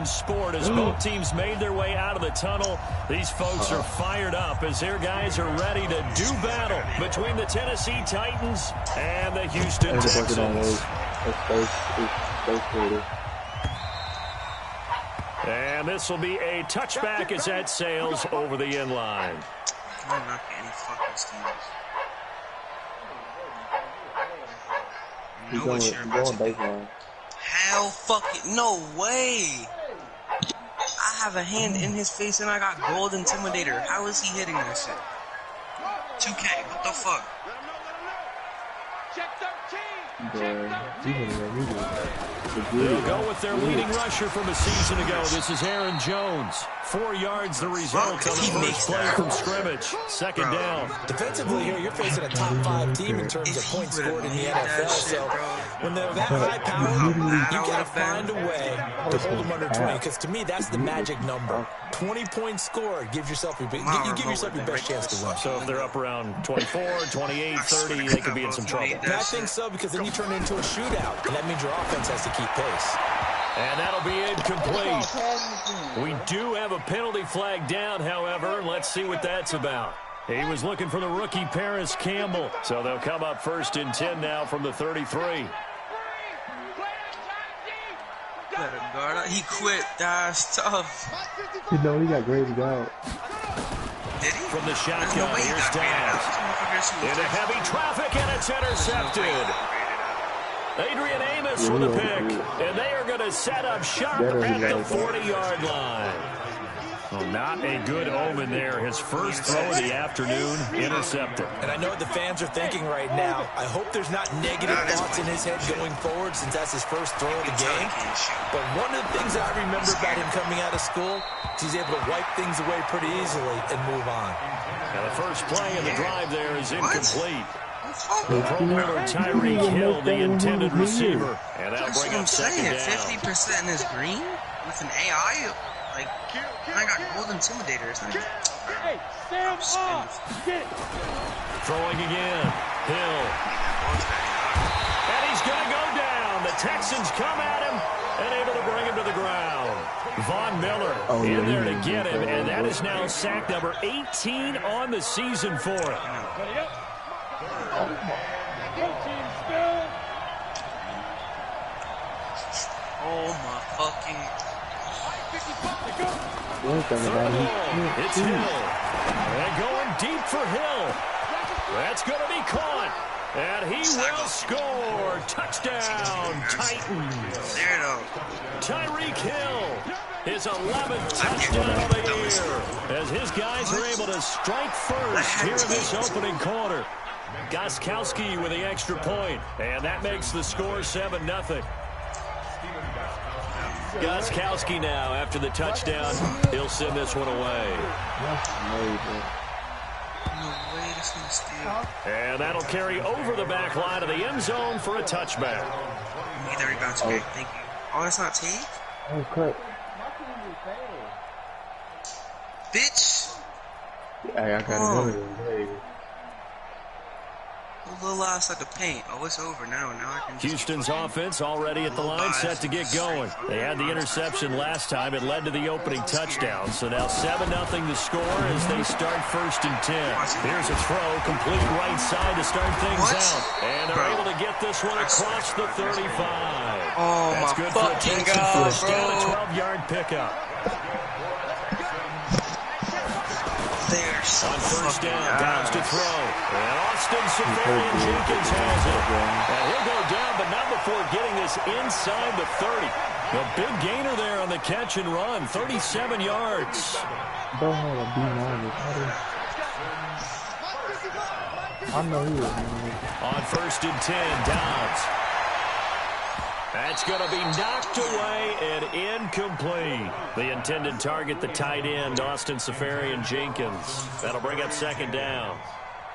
in sport as both teams made their way out of the tunnel. These folks are fired up as their guys are ready to do battle between the Tennessee Titans and the Houston Texans. And this will be a touchback as that sails over the end line. I'm not getting any fucking steals. You know what you're about to do. Hell fucking no way. I have a hand in his face and I got gold intimidator. How is he hitting that shit? 2K, what the fuck? They'll go with their leading rusher from a season ago. This is Aaron Jones. 4 yards the result on the first play from scrimmage. Second down. Defensively here, you're facing a top 5 team in terms of points scored in the NFL. So when they're that high power, you got to find a way to hold them under 20. Because to me, that's the magic number. 20 points scored. You give yourself your best chance to win. So if they're up around 24, 28, 30, they could be in some trouble. I think so, because then you turn it into a shootout, and that means your offense has to keep pace. And that'll be incomplete. We do have a penalty flag down, however. Let's see what that's about. He was looking for the rookie Paris Campbell. So they'll come up 1st and 10 now from the 33. He quit. That's tough. You know he got graded out. Did he? From the shotgun, here's Downs. Into heavy traffic, and it's intercepted. Adrian Amos with a pick, and they are going to set up shop at the 40-yard line. Well, not a good omen there. His first throw of the afternoon, intercepted. And I know what the fans are thinking right now. I hope there's not negative thoughts in his head going forward, since that's his first throw of the game. But one of the things that I remember about him coming out of school is he's able to wipe things away pretty easily and move on. Now the first play of the drive there is incomplete. Pro Bowler Tyreek Hill, the intended receiver. And that'll bring up second down. 50% in his green with an AI. Like, I got gold intimidator. It's not even... Throwing again. Hill. And he's going to go down. The Texans come at him and able to bring him to the ground. Von Miller in there to get him, and that is now sack number 18 on the season for him. Oh my fucking... It's Hill. And going deep for Hill. That's going to be caught. And he will score. Touchdown, Titans. There it is. Tyreek Hill, his 11th touchdown of the year, as his guys are able to strike first here in this opening quarter. Gostkowski with the extra point, and that makes the score 7-0. Gostkowski now, after the touchdown, he'll send this one away. And that'll carry over the back line of the end zone for a touchback. Neither rebounds. Thank you. Oh, that's not tape? Oh, cut. Bitch. I got it. A little outside the paint. Oh, it's over now. Now I can. Houston's offense already at the line, set to get going. They had the interception last time. It led to the opening touchdown. So now 7-0 the score as they start 1st and 10. Here's a throw, complete right side to start things out. And they're able to get this one across the 35. Oh, that's good for a Texan first down, a 12-yard pickup. On first down, Downs to throw. And Austin Safarian Jenkins has it. And he'll go down, but not before getting this inside the 30. A big gainer there on the catch and run, 37 yards. On 1st and 10, Downs. That's going to be knocked away and incomplete. The intended target, the tight end, Austin Safarian Jenkins. That'll bring up 2nd down.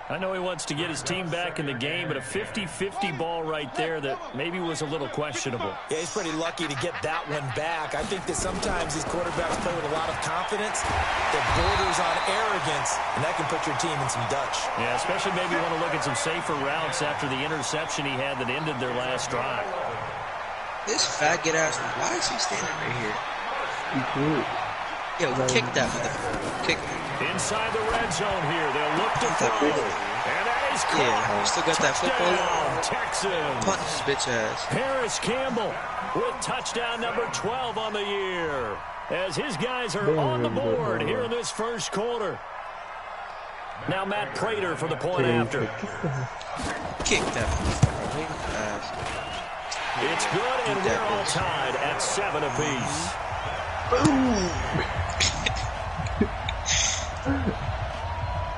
I know he wants to get his team back in the game, but a 50-50 ball right there that maybe was a little questionable. Yeah, he's pretty lucky to get that one back. I think that sometimes these quarterbacks play with a lot of confidence that borders on arrogance, and that can put your team in some Dutch. Yeah, especially maybe want to look at some safer routes after the interception he had that ended their last drive. This faggot ass, why is he standing right here? Yeah, we kicked that motherfucker. Kick him. Inside the red zone here. They'll look to throw. And that is caught. Yeah, still got that football. Texans. Punch his bitch ass. Paris Campbell with touchdown number 12 on the year. As his guys are on the board here in this first quarter. Now Matt Prater for the point after. Kick that motherfucker. It's good, and we're all tied at 7 apiece.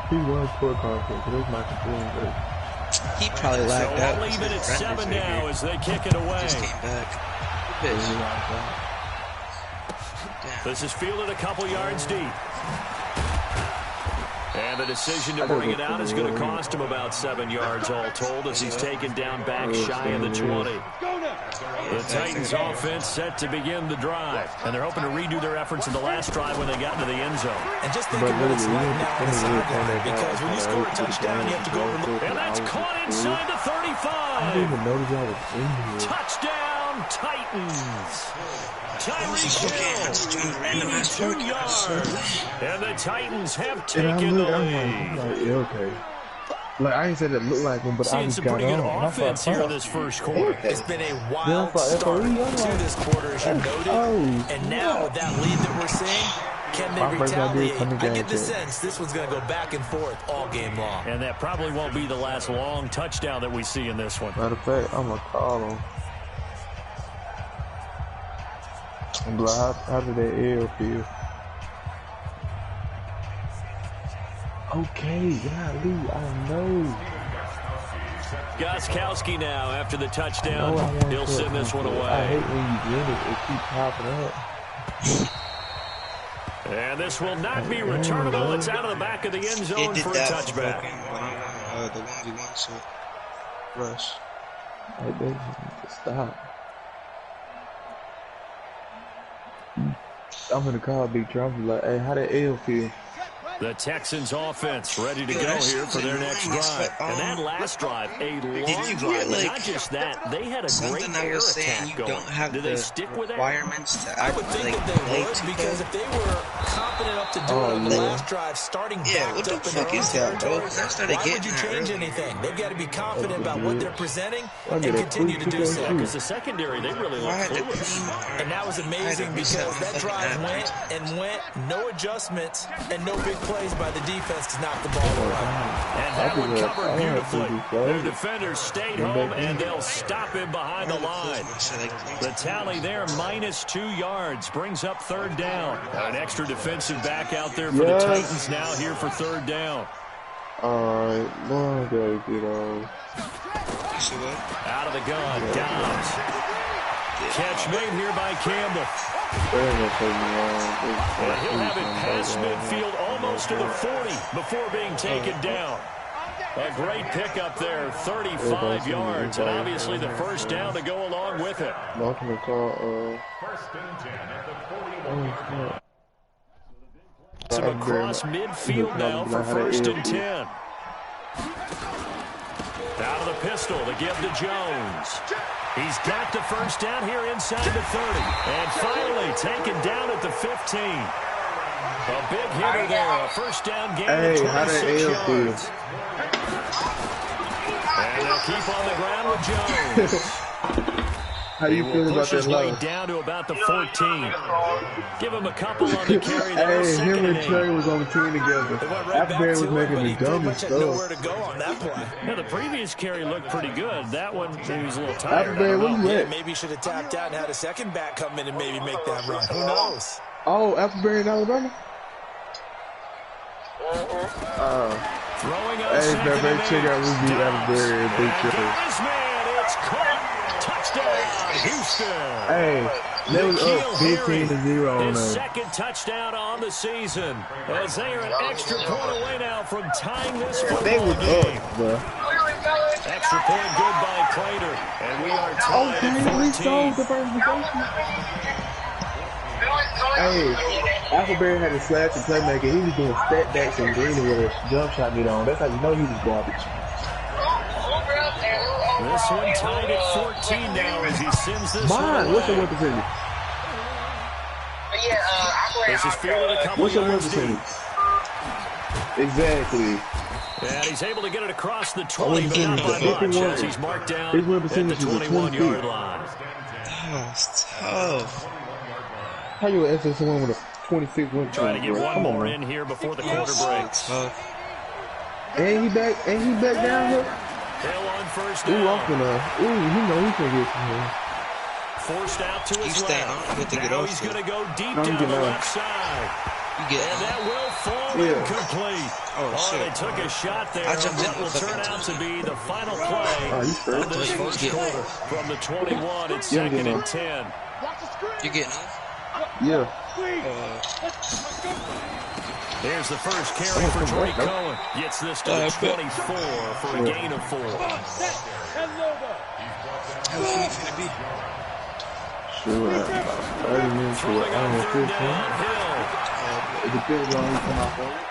He won scorecard, so there's my complaint. He probably lagged out. So I'll leave it at 7 now as they kick it away. Just came back. This is fielded a couple yards deep. And the decision to bring it out is going to cost him about 7 yards all told as he's taken down back shy of the 20. The Titans offense set to begin the drive. And they're hoping to redo their efforts in the last drive when they got into the end zone. And just think of what it's like now on the sideline, because when you score a touchdown, you have to go over. And that's caught inside the 35. I didn't even notice I was in here. Touchdown, Titans. Tyreek Hill, 82 yards. And the Titans have taken the lead. Okay. Like, I ain't said it looked like him, but I just got on. Seeing some pretty good offense here in this first quarter. It's been a wild start to this quarter, as you noted. And now with that lead that we're seeing, can they retaliate? I get the sense this one's going to go back and forth all game long. And that probably won't be the last long touchdown that we see in this one. Matter of fact, I'm going to call him. I'm like, how did that L feel? Okay, golly, I know. Gostkowski now after the touchdown. He'll send this one away. I hate when you get it, it keeps popping up. And this will not be returnable. It's out of the back of the end zone for a touchback. The 1v1 set. Rush. Hey, baby, stop. I'm gonna call Big Trump like, hey, how that L feel? The Texans offense ready to go here for their next drive. And that last drive, a long drive. But not just that, they had a great air attack going. Do they stick with that? I would think that they would, because if they were confident enough to do it on the last drive, starting backed up in their own territory, why would you change anything? They've got to be confident about what they're presenting and continue to do so. Because the secondary, they really look clueless. And that was amazing because that drive went, no adjustments, and no big plays by the defense to knock the ball away. And that one covered beautifully. Their defenders stayed home, and they'll stop him behind the line. The tally there, -2 yards, brings up third down. An extra defensive back out there for the Titans now here for third down. All right, Lord, gotta get on. Out of the gun, Dobbs. Catch made here by Campbell. They're gonna take me on. And he'll have it past midfield almost to the 40 before being taken down. A great pickup there, 35 yards, and obviously the first down to go along with it. Some across midfield now for 1st and 10. Out of the pistol to give to Jones. He's got the first down here inside the 30. And finally taken down at the 15. A big hitter there. A first down gain of 26 yards. And they'll keep on the ground with Jones. How do you feel about that low? Down to about the 14. Give him a couple on the carry there. Hey, him and Trey was on the team together. Afterbear was making the dumbest stuff. Nowhere to go on that play. Yeah, the previous carry looked pretty good. That one, he was a little tired. Afterbear, maybe he should have tapped out and had a second back come in and maybe make that run. Who knows? Oh, Afterbear in Alabama? Throwing on hey, man, check out Ruby Afterbear and Big Triple. It's caught. Touchdown, Houston. Hey, they was up 15-0 on his us. Second touchdown on the season. As they are an extra point away now from tying this football they was game. Up, bro. Extra point good by Prater. And we are tied at 14. Hey, Appleberry had a slash and playmaker. He was doing step backs and green with a jump shot get on. That's how you know he was garbage. This one tied at 14 now as he sends this one away. What's the one percentage? This is fielded a couple yards deep. Exactly. And he's able to get it across the 20, but not by much as he's marked down at the 21-yard line. That's tough. How you an SS1 with a 26 win? Trying to get one more in here before the quarter breaks. And he back down here. Hill on first down. Ooh, off enough. Ooh, he know he can get some here. Forced out to his left. Now he's going to go deep down the left side. And that will fall incomplete. Oh, they took a shot there. That will turn out to be the final play of this first quarter. From the 21, it's 2nd and 10. You getting Yeah. Here's the first carry for Drake Cohen. Gets this to the 24 for a gain of 4. Sure, 30 minutes to it. I don't know, 15. It depends on who come out for it.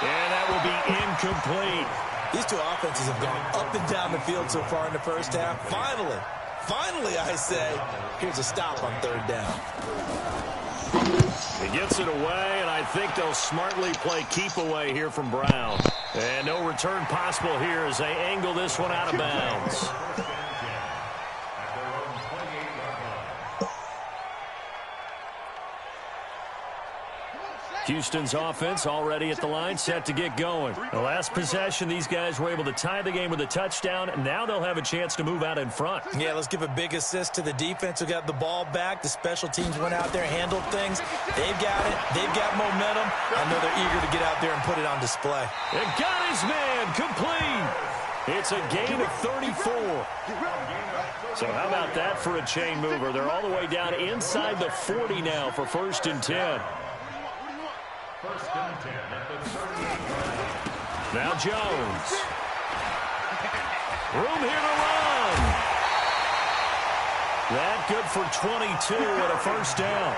And that will be incomplete. These two offenses have gone up and down the field so far in the first half. Finally, I say, here's a stop on 3rd down. He gets it away, and I think they'll smartly play keep away here from Brown. And no return possible here as they angle this one out of bounds. Houston's offense already at the line, set to get going. The last possession, these guys were able to tie the game with a touchdown. Now they'll have a chance to move out in front. Yeah, let's give a big assist to the defense who got the ball back. The special teams went out there, handled things. They've got it. They've got momentum. I know they're eager to get out there and put it on display. And got his man complete. It's a gain of 34. So how about that for a chain mover? They're all the way down inside the 40 now for 1st and 10. Now Jones. Room here to run. That good for 22 and a 1st down.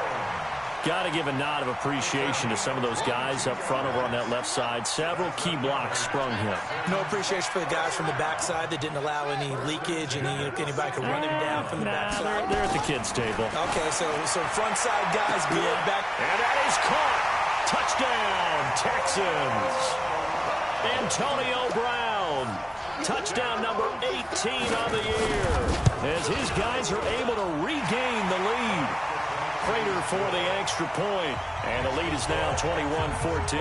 Got to give a nod of appreciation to some of those guys up front over on that left side. Several key blocks sprung him. No appreciation for the guys from the backside that didn't allow any leakage and anybody could run him down from the backside. They're at the kids' table. Okay, so front side guys good. Back. And that is caught. Touchdown, Texans. Antonio Brown. Touchdown number 18 on the year. As his guys are able to regain the lead. Prater for the extra point. And the lead is now 21-14.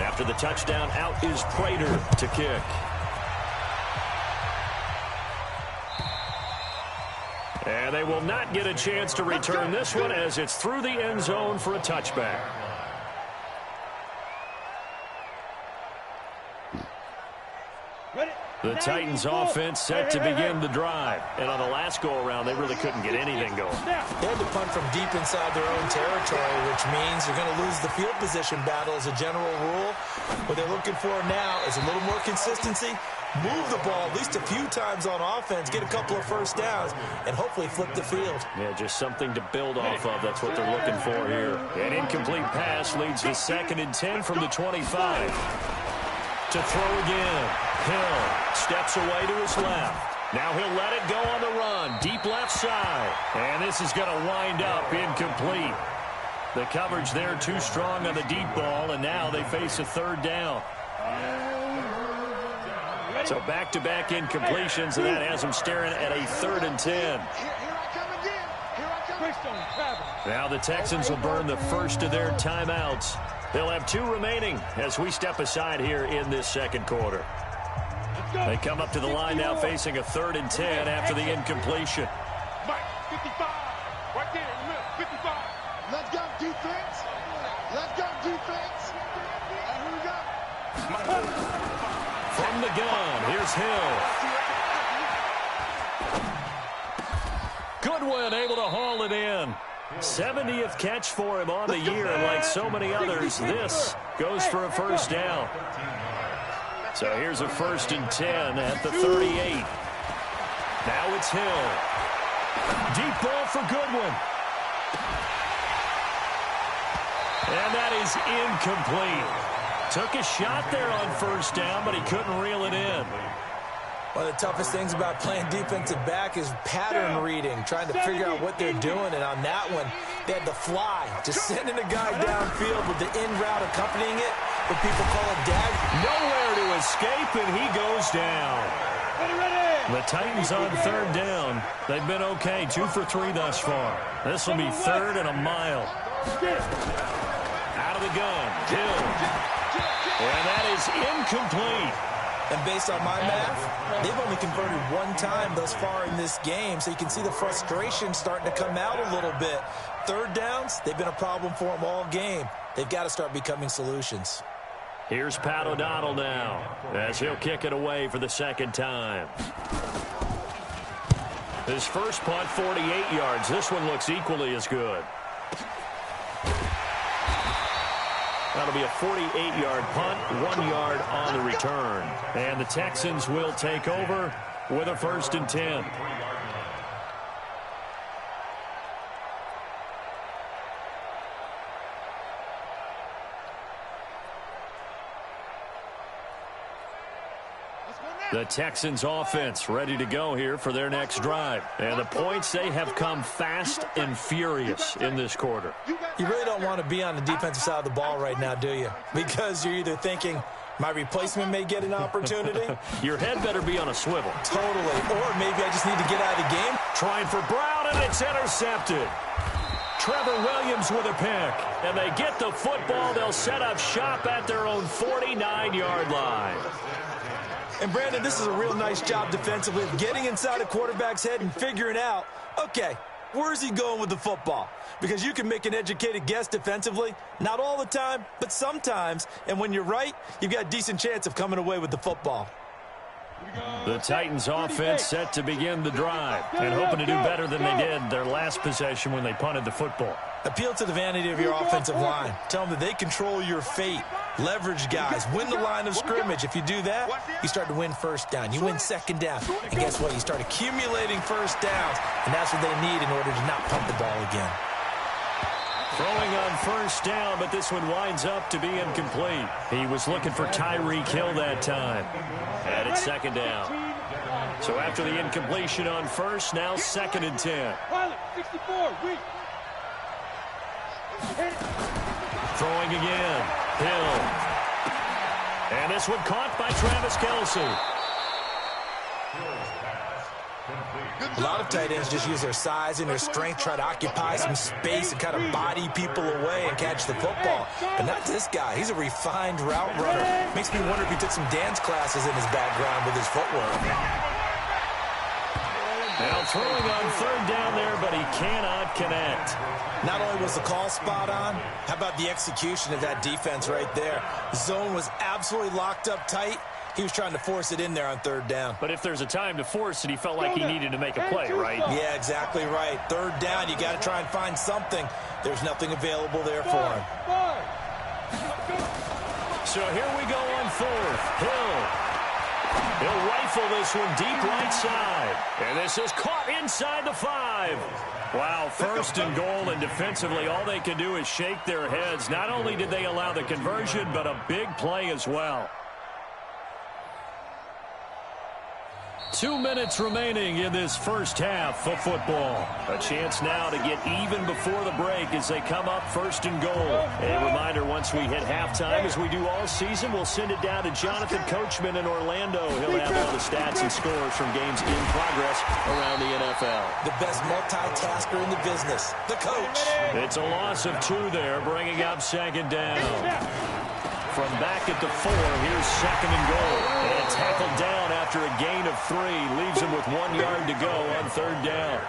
After the touchdown, out is Prater to kick. And they will not get a chance to return this one as it's through the end zone for a touchback. The Titans offense set to begin the drive. And on the last go-around, they really couldn't get anything going. They had to punt from deep inside their own territory, which means you're going to lose the field position battle as a general rule. What they're looking for now is a little more consistency, move the ball at least a few times on offense, get a couple of 1st downs, and hopefully flip the field. Yeah, just something to build off of. That's what they're looking for here. An incomplete pass leads to 2nd and 10 from the 25. To throw again. Hill steps away to his left. Now he'll let it go on the run. Deep left side. And this is going to wind up incomplete. The coverage there too strong on the deep ball, and now they face a 3rd down. So back-to-back incompletions, and that has them staring at a 3rd and 10. Now the Texans will burn the first of their timeouts. They'll have 2 remaining as we step aside here in this 2nd quarter. They come up to the line now facing a 3rd and 10 after the incompletion. 55, right there in the middle, 55. Let's go defense. Let's go defense. And here we go. From the gun, here's Hill. Goodwin able to haul it in. 70th catch for him on the year, and like so many others, this goes for a 1st down. So here's a 1st and 10 at the 38. Now it's Hill. Deep ball for Goodwin. And that is incomplete. Took a shot there on 1st down, but he couldn't reel it in. One of the toughest things about playing defensive back is pattern reading, trying to figure out what they're doing. And on that one, they had the fly, just sending a guy downfield with the in route accompanying it, what people call a dag. Nowhere to escape, and he goes down. The Titans on third down. They've been okay, 2 for 3 thus far. This will be 3rd and a mile. Out of the gun, Hill. And that is incomplete. And based on my math, they've only converted 1 time thus far in this game, so you can see the frustration starting to come out a little bit. 3rd downs, they've been a problem for them all game. They've got to start becoming solutions. Here's Pat O'Donnell now, as he'll kick it away for the 2nd time. His first punt, 48 yards. This one looks equally as good. That'll be a 48-yard punt, 1 yard on the return. And the Texans will take over with a 1st and 10. The Texans offense ready to go here for their next drive. And the points, they have come fast and furious in this quarter. You really don't want to be on the defensive side of the ball right now, do you? Because you're either thinking, my replacement may get an opportunity. Your head better be on a swivel. Totally. Or maybe I just need to get out of the game. Trying for Brown, and it's intercepted. Trevor Williams with a pick. And they get the football. They'll set up shop at their own 49-yard line. And, Brandon, this is a real nice job defensively of getting inside a quarterback's head and figuring out, okay, where's he going with the football? Because you can make an educated guess defensively, not all the time, but sometimes. And when you're right, you've got a decent chance of coming away with the football. The Titans offense set to begin the drive and hoping to do better than they did their last possession when they punted the football. Appeal to the vanity of your offensive line. Tell them that they control your fate. Leverage guys. Win the line of scrimmage. If you do that, you start to win 1st down. You win 2nd down. And guess what? You start accumulating 1st downs. And that's what they need in order to not punt the ball again. Throwing on 1st down, but this one winds up to be incomplete. He was looking for Tyreek Hill that time. And it's 2nd down. So after the incompletion on 1st, now 2nd and 10. Throwing again. Hill. And this one caught by Travis Kelce. A lot of tight ends just use their size and their strength, try to occupy some space and kind of body people away and catch the football. But not this guy. He's a refined route runner. Makes me wonder if he took some dance classes in his background with his footwork. Now throwing on 3rd down there, but he cannot connect. Not only was the call spot on, how about the execution of that defense right there? Zone was absolutely locked up tight. He was trying to force it in there on 3rd down. But if there's a time to force it, he felt like he needed to make a play, right? Yeah, exactly right. 3rd down, you got to try and find something. There's nothing available there for him. So here we go on 4th. Hill. He'll rifle this one deep right side. And this is caught inside the 5. Wow, 1st and goal, and defensively all they can do is shake their heads. Not only did they allow the conversion, but a big play as well. 2 minutes remaining in this first half of football. A chance now to get even before the break as they come up 1st and goal. A reminder, once we hit halftime, as we do all season, we'll send it down to Jonathan Coachman in Orlando. He'll have all the stats and scores from games in progress around the NFL. The best multitasker in the business, the coach. It's a loss of 2 there, bringing up 2nd down. From back at the 4, here's 2nd and goal. And tackled down after a gain of 3. Leaves him with 1 yard to go on 3rd down.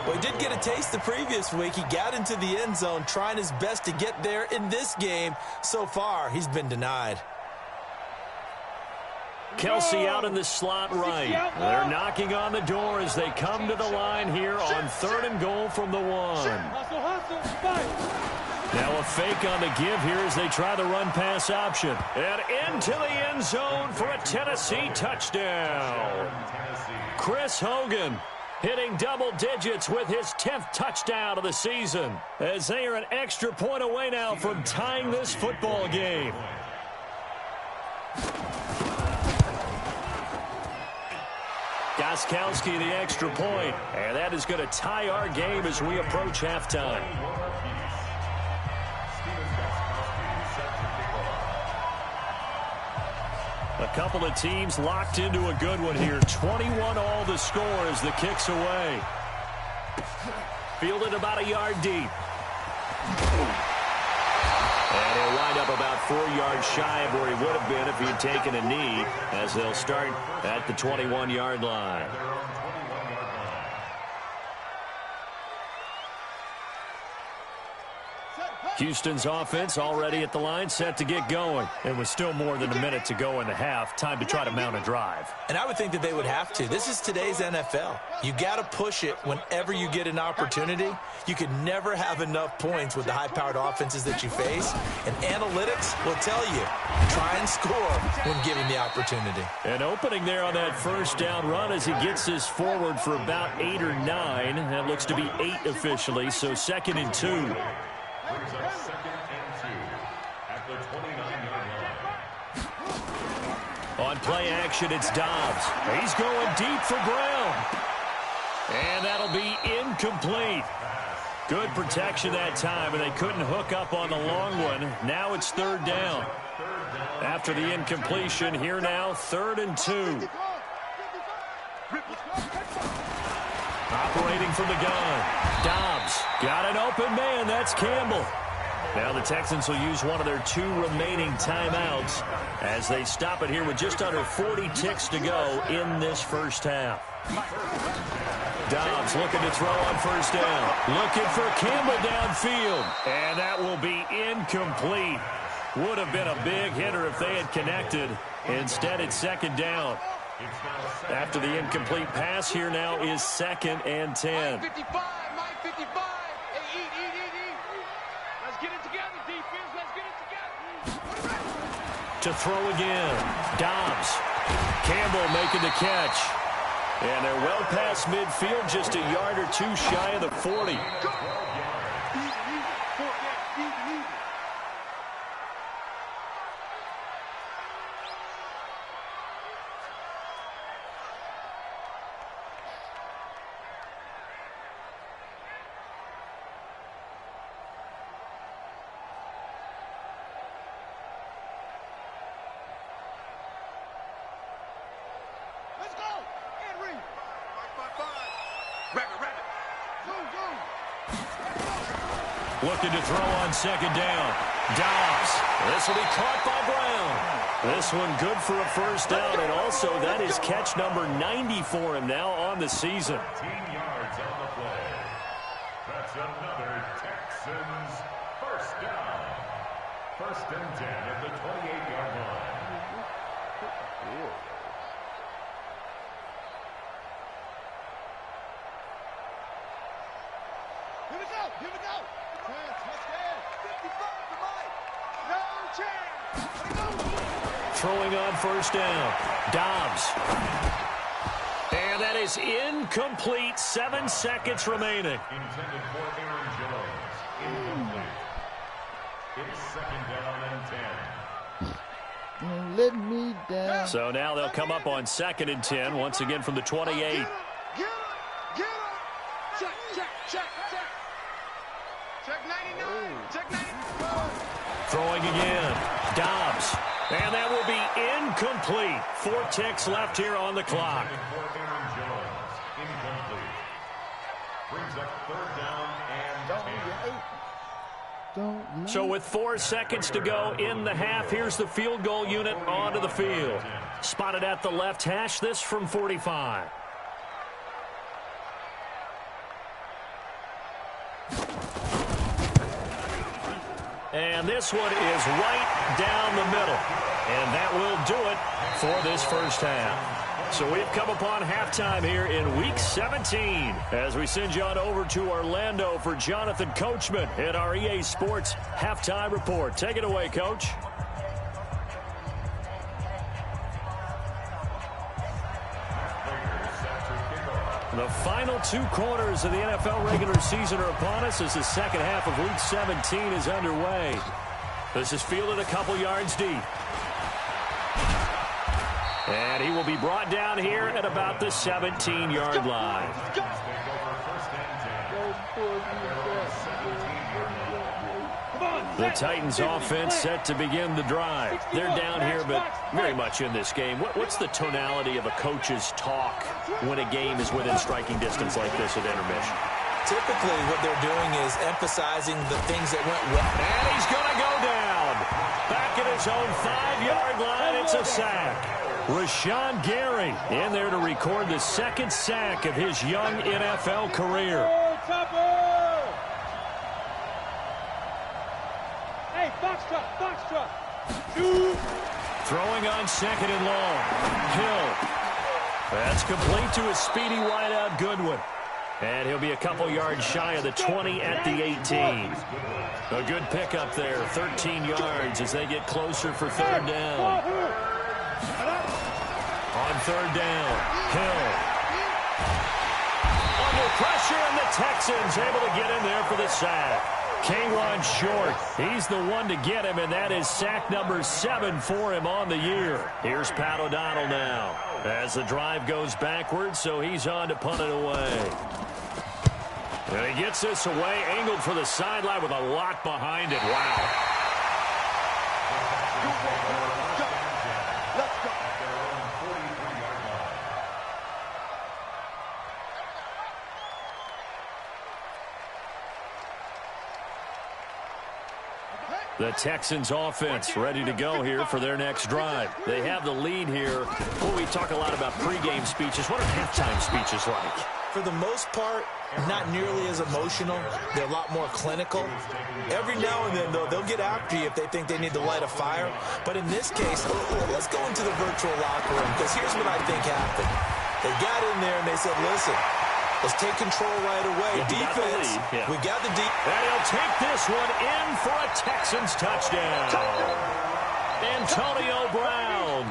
Well, he did get a taste the previous week. He got into the end zone, trying his best to get there in this game. So far, he's been denied. Kelce out in the slot right. They're knocking on the door as they come to the line here on 3rd and goal from the 1. Now a fake on the give here as they try the run-pass option. And into the end zone for a Tennessee touchdown. Chris Hogan hitting double digits with his 10th touchdown of the season, as they are an extra point away now from tying this football game. Gostkowski the extra point. And that is going to tie our game as we approach halftime. A couple of teams locked into a good one here. 21 all the score as the kick's away. Fielded about a yard deep. And he'll wind up about 4 yards shy of where he would have been if he had taken a knee, as they'll start at the 21-yard line. Houston's offense already at the line, set to get going. And with still more than a minute to go in the half, time to try to mount a drive. And I would think that they would have to. This is today's NFL. You got to push it whenever you get an opportunity. You can never have enough points with the high-powered offenses that you face. And analytics will tell you, try and score when given the opportunity. An opening there on that first down run as he gets this forward for about 8 or 9. That looks to be 8 officially, so 2nd and 2. Brings up 2nd and 2 at the 29-yard line. On play action, it's Dobbs. He's going deep for Brown. And that'll be incomplete. Good protection that time, and they couldn't hook up on the long one. Now it's 3rd down. After the incompletion, here now, 3rd and 2. Operating from the gun. Dobbs got an open man. That's Campbell. Now the Texans will use one of their 2 remaining timeouts as they stop it here with just under 40 ticks to go in this first half. Dobbs looking to throw on first down. Looking for Campbell downfield. And that will be incomplete. Would have been a big hitter if they had connected. Instead, it's 2nd down. After the incomplete pass, here now is 2nd and 10. Mike 55, Mike 55. Hey, eat. Let's get it together, defense. Let's get it together. To throw again. Dobbs. Campbell making the catch. And they're well past midfield, just a yard or 2 shy of the 40. Go. Looking to throw on 2nd down. Dobbs. This will be caught by Brown. This one good for a first down, and also that is catch number 90 for him now on the season. 10 yards on the play. That's another Texans first down. 1st and 10 at the 28-yard line. Here we go. Throwing on first down. Dobbs. And that is incomplete. 7 seconds remaining. Intended for Aaron Jones. Incomplete. It's 2nd down and 10. Let me down. So now they'll come up on 2nd and 10, once again from the 28. Get him. Check. Check 99. Check 99. Throwing again. Dobbs. And that will be incomplete. 4 ticks left here on the clock. For Aaron Jones. Incomplete. Brings up 3rd down and 10. So with 4 seconds to go in the half, here's the field goal unit onto the field. Spotted at the left hash, this from 45. And this one is right down the middle. And that will do it for this first half. So we've come upon halftime here in Week 17 as we send you on over to Orlando for Jonathan Coachman at our EA Sports Halftime Report. Take it away, Coach. The final 2 quarters of the NFL regular season are upon us as the second half of Week 17 is underway. This is fielded a couple yards deep. And he will be brought down here at about the 17-yard line. The Titans offense set to begin the drive. They're down here, but very much in this game. What's the tonality of a coach's talk when a game is within striking distance like this at intermission? Typically, what they're doing is emphasizing the things that went well. And he's going to go down. Back at his own 5-yard line, it's a sack. Rashawn Gary in there to record the second sack of his young NFL career. Hey, box truck. Throwing on second and long. Hill. That's complete to his speedy wideout Goodwin. And he'll be a couple yards shy of the 20 at the 18. A good pickup there, 13 yards as they get closer for third down. On third down, Hill. Under pressure, and the Texans able to get in there for the sack. K'Wan Short, he's the one to get him, and that is sack number 7 for him on the year. Here's Pat O'Donnell now as the drive goes backwards, so he's on to punt it away. And he gets this away, angled for the sideline with a lot behind it. Wow. The Texans offense ready to go here for their next drive. They have the lead here. Well, we talk a lot about pregame speeches. What are halftime speeches like? For the most part, not nearly as emotional. They're a lot more clinical. Every now and then, though, they'll get after you if they think they need to light a fire. But in this case, let's go into the virtual locker room, because here's what I think happened. They got in there and they said, listen, let's take control right away. Defense, we got the deep. And he'll take this one in for a Texans touchdown. Antonio Brown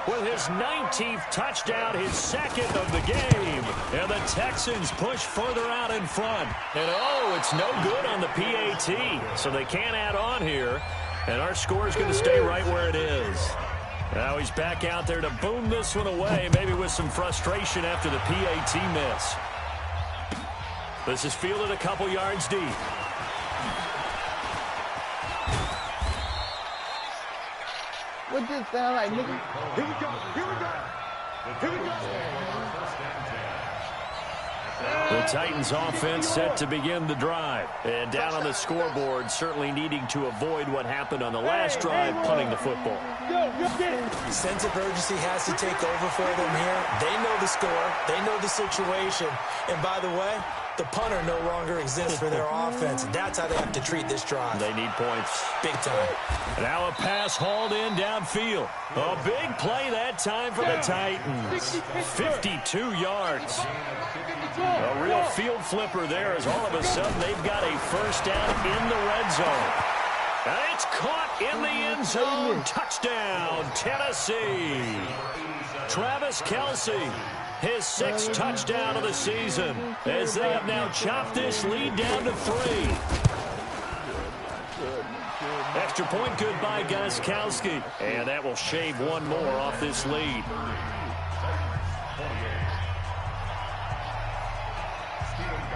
with his 19th touchdown, his second of the game. And the Texans push further out in front. And, oh, it's no good on the PAT, so they can't add on here. And our score is going to stay right where it is. Now he's back out there to boom this one away, maybe with some frustration after the PAT miss. This is fielded a couple yards deep. What this sound like, nigga? Here we go. The Titans offense set to begin the drive. And down on the scoreboard, certainly needing to avoid what happened on the last drive, punting the football. Sense of urgency has to take over for them here. They know the score. They know the situation. And by the way, the punter no longer exists for their offense. That's how they have to treat this drive. They need points. Big time. Now a pass hauled in downfield. A big play that time for the Titans. 52 yards. A real field flipper there as all of a sudden they've got a first down in the red zone. And it's caught in the end zone. Touchdown, Tennessee. Travis Kelce, his 6th touchdown of the season, as they have now chopped this lead down to 3. Extra point good by Gostkowski. And that will shave one more off this lead.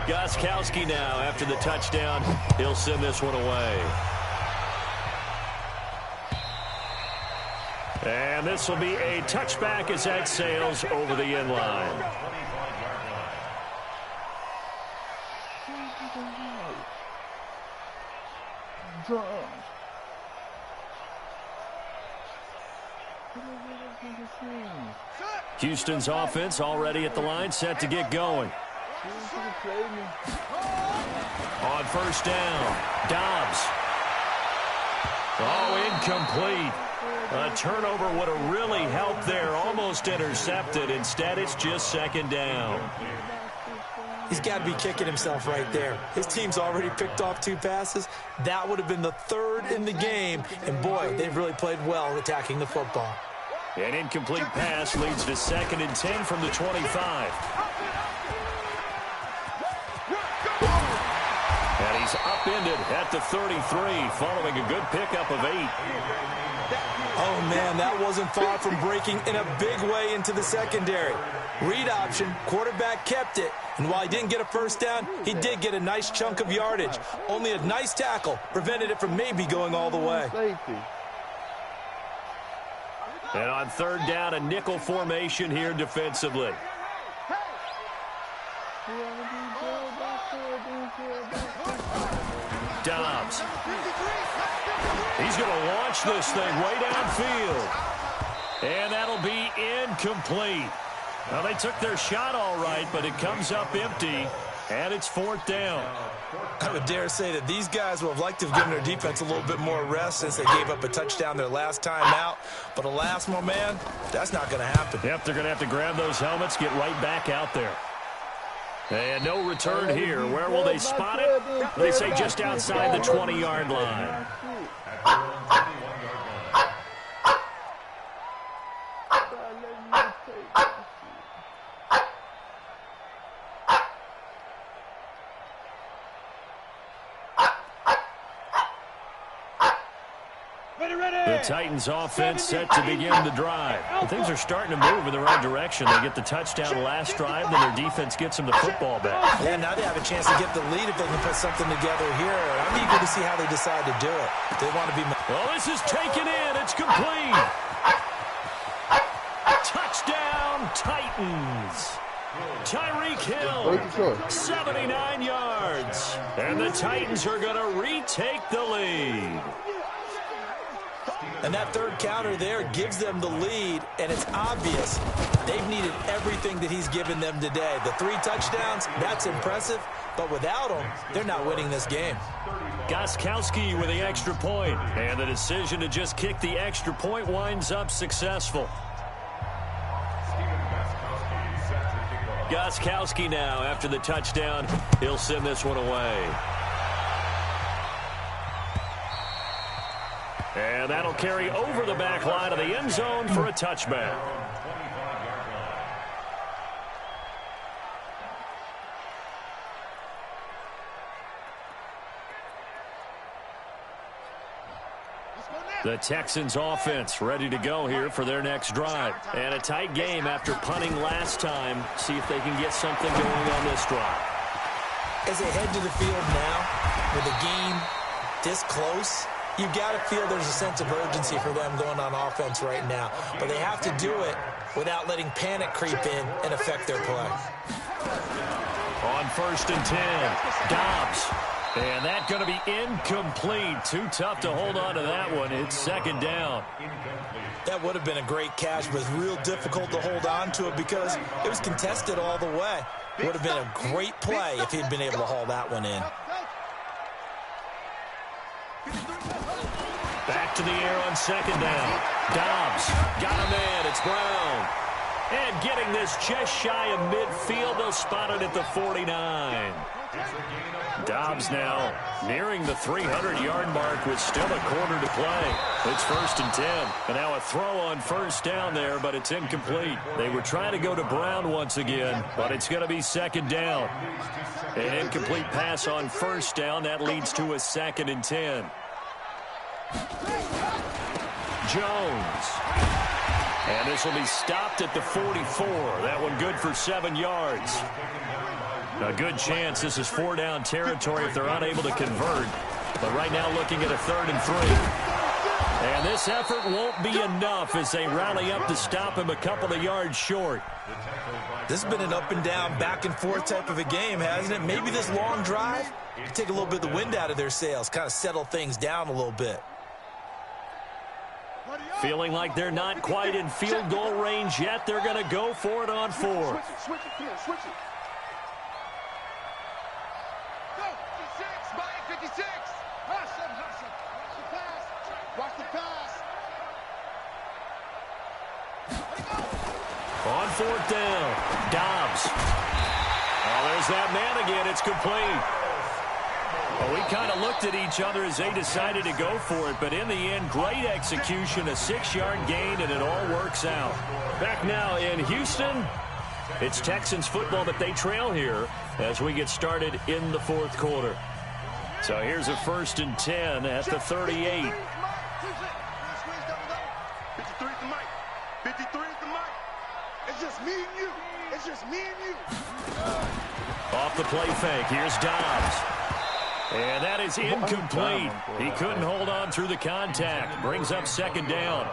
Gostkowski now, after the touchdown, he'll send this one away. And this will be a touchback as that sails over the end line. Houston's offense already at the line, set to get going. On first down, Dobbs. Oh, incomplete. A turnover would have really helped there, almost intercepted. Instead, it's just second down. He's got to be kicking himself right there. His team's already picked off 2 passes. That would have been the 3rd in the game. And, boy, they've really played well attacking the football. An incomplete pass leads to 2nd and 10 from the 25. And he's up suspended at the 33 following a good pickup of 8. Oh, man, that wasn't far from breaking in a big way into the secondary. Read option, quarterback kept it, and while he didn't get a first down, he did get a nice chunk of yardage. Only a nice tackle prevented it from maybe going all the way. And on 3rd down, a nickel formation here defensively. Dobbs. He's going to launch this thing way downfield. And that'll be incomplete. Well, they took their shot all right, but it comes up empty, and it's 4th down. I would dare say that these guys would have liked to have given their defense a little bit more rest since they gave up a touchdown their last time out. But alas, my man, that's not going to happen. Yep, they're going to have to grab those helmets, get right back out there. And no return here. Where will they spot it? They say just outside the 20-yard line. The Titans offense set to begin the drive. But things are starting to move in the right direction. They get the touchdown last drive, then their defense gets them the football back. Yeah, now they have a chance to get the lead if they can put something together here. I'm eager to see how they decide to do it. They want to be... Well, this is taken in. It's complete. Touchdown, Titans. Tyreek Hill, 79 yards. And the Titans are going to retake the lead. And that 3rd counter there gives them the lead, and it's obvious they've needed everything that he's given them today. The 3 touchdowns, that's impressive, but without him, they're not winning this game. Gostkowski with the extra point, and the decision to just kick the extra point winds up successful. Gostkowski now, after the touchdown, he'll send this one away. And that'll carry over the back line of the end zone for a touchback. The Texans offense ready to go here for their next drive. And a tight game after punting last time. See if they can get something going on this drive. As they head to the field now, with the game this close, you've got to feel there's a sense of urgency for them going on offense right now. But they have to do it without letting panic creep in and affect their play. On 1st and 10, Dobbs. And that's going to be incomplete. Too tough to hold on to that one. It's 2nd down. That would have been a great catch, but it's real difficult to hold on to it because it was contested all the way. It would have been a great play if he'd been able to haul that one in. Back to the air on 2nd down. Dobbs got a man. It's Brown. And getting this just shy of midfield. They'll spot it at the 49. Dobbs now nearing the 300-yard mark with still a quarter to play. It's 1st and 10. And now a throw on 1st down there, but it's incomplete. They were trying to go to Brown once again, but it's going to be 2nd down. An incomplete pass on 1st down. That leads to a 2nd and 10. Jones. And this will be stopped at the 44. That one good for 7 yards. A good chance this is 4-down territory if they're unable to convert. But right now looking at a 3rd and 3. And this effort won't be enough as they rally up to stop him a couple of yards short. This has been an up and down, back and forth type of a game, hasn't it? Maybe this long drive take a little bit of the wind out of their sails, kind of settle things down a little bit. Feeling like they're not quite in field goal range yet. They're going to go for it on 4th. Switch it. Go, 56, by 56. Hustle. Watch the pass. On 4th down, Dobbs. Oh, there's that man again. It's complete. Well, we kind of looked at each other as they decided to go for it, but in the end, great execution, a 6-yard gain, and it all works out. Back now in Houston, it's Texans football, but they trail here as we get started in the 4th quarter. So here's a 1st and 10 at the 38. 53 is the mic. 53 is the mic. It's just me and you. It's just me and you. Off the play fake. Here's Dobbs. And that is incomplete. He couldn't hold on through the contact. Brings up 2nd down.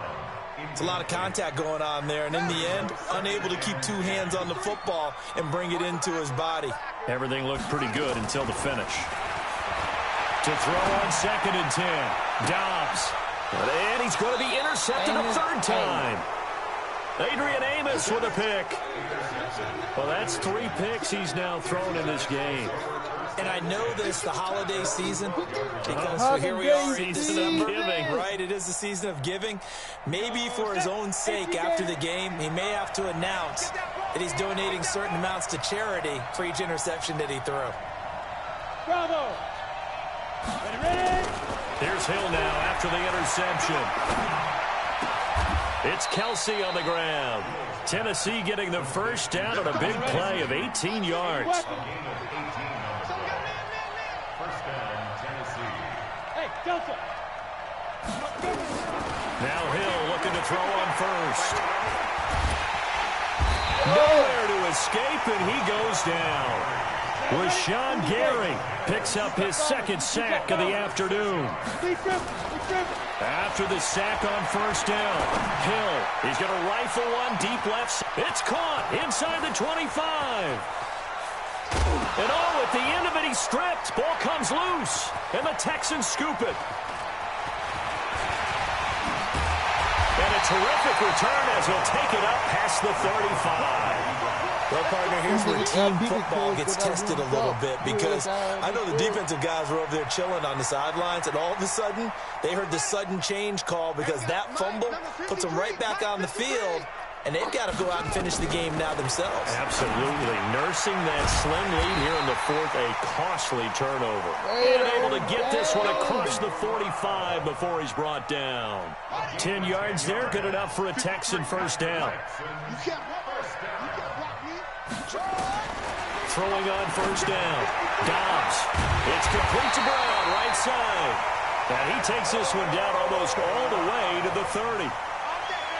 It's a lot of contact going on there, and in the end, unable to keep 2 hands on the football and bring it into his body. Everything looked pretty good until the finish. To throw on 2nd and 10. Dobbs. And he's going to be intercepted a 3rd time. Adrian Amos with a pick. Well, that's 3 picks he's now thrown in this game. And I know this, the holiday season, because here we are in December, right? It is the season of giving. Maybe for his own sake after the game, he may have to announce that he's donating certain amounts to charity for each interception that he threw. Bravo. Ready? Here's Hill now after the interception. It's Kelsey on the ground. Tennessee getting the 1st down on a big play of 18 yards. Now Hill looking to throw on 1st. Nowhere to escape, and he goes down. Rashawn Gary picks up his 2nd sack of the afternoon. After the sack on 1st down, Hill, he's going to rifle one deep left. It's caught inside the 25. And at the end of it, he's stripped. Ball comes loose, and the Texans scoop it. And a terrific return as he'll take it up past the 35. Well, partner, here's where team football gets tested a little bit, because I know the defensive guys were over there chilling on the sidelines, and all of a sudden, they heard the sudden change call because that fumble puts them right back on the field, and they've got to go out and finish the game now themselves. Absolutely. Nursing that slim lead here in the 4th, a costly turnover. And able to get this one across the 45 before he's brought down. 10 yards there, good enough for a Texan 1st down. Throwing on 1st down. Dobbs. It's complete to Brown, right side. And he takes this one down almost all the way to the 30.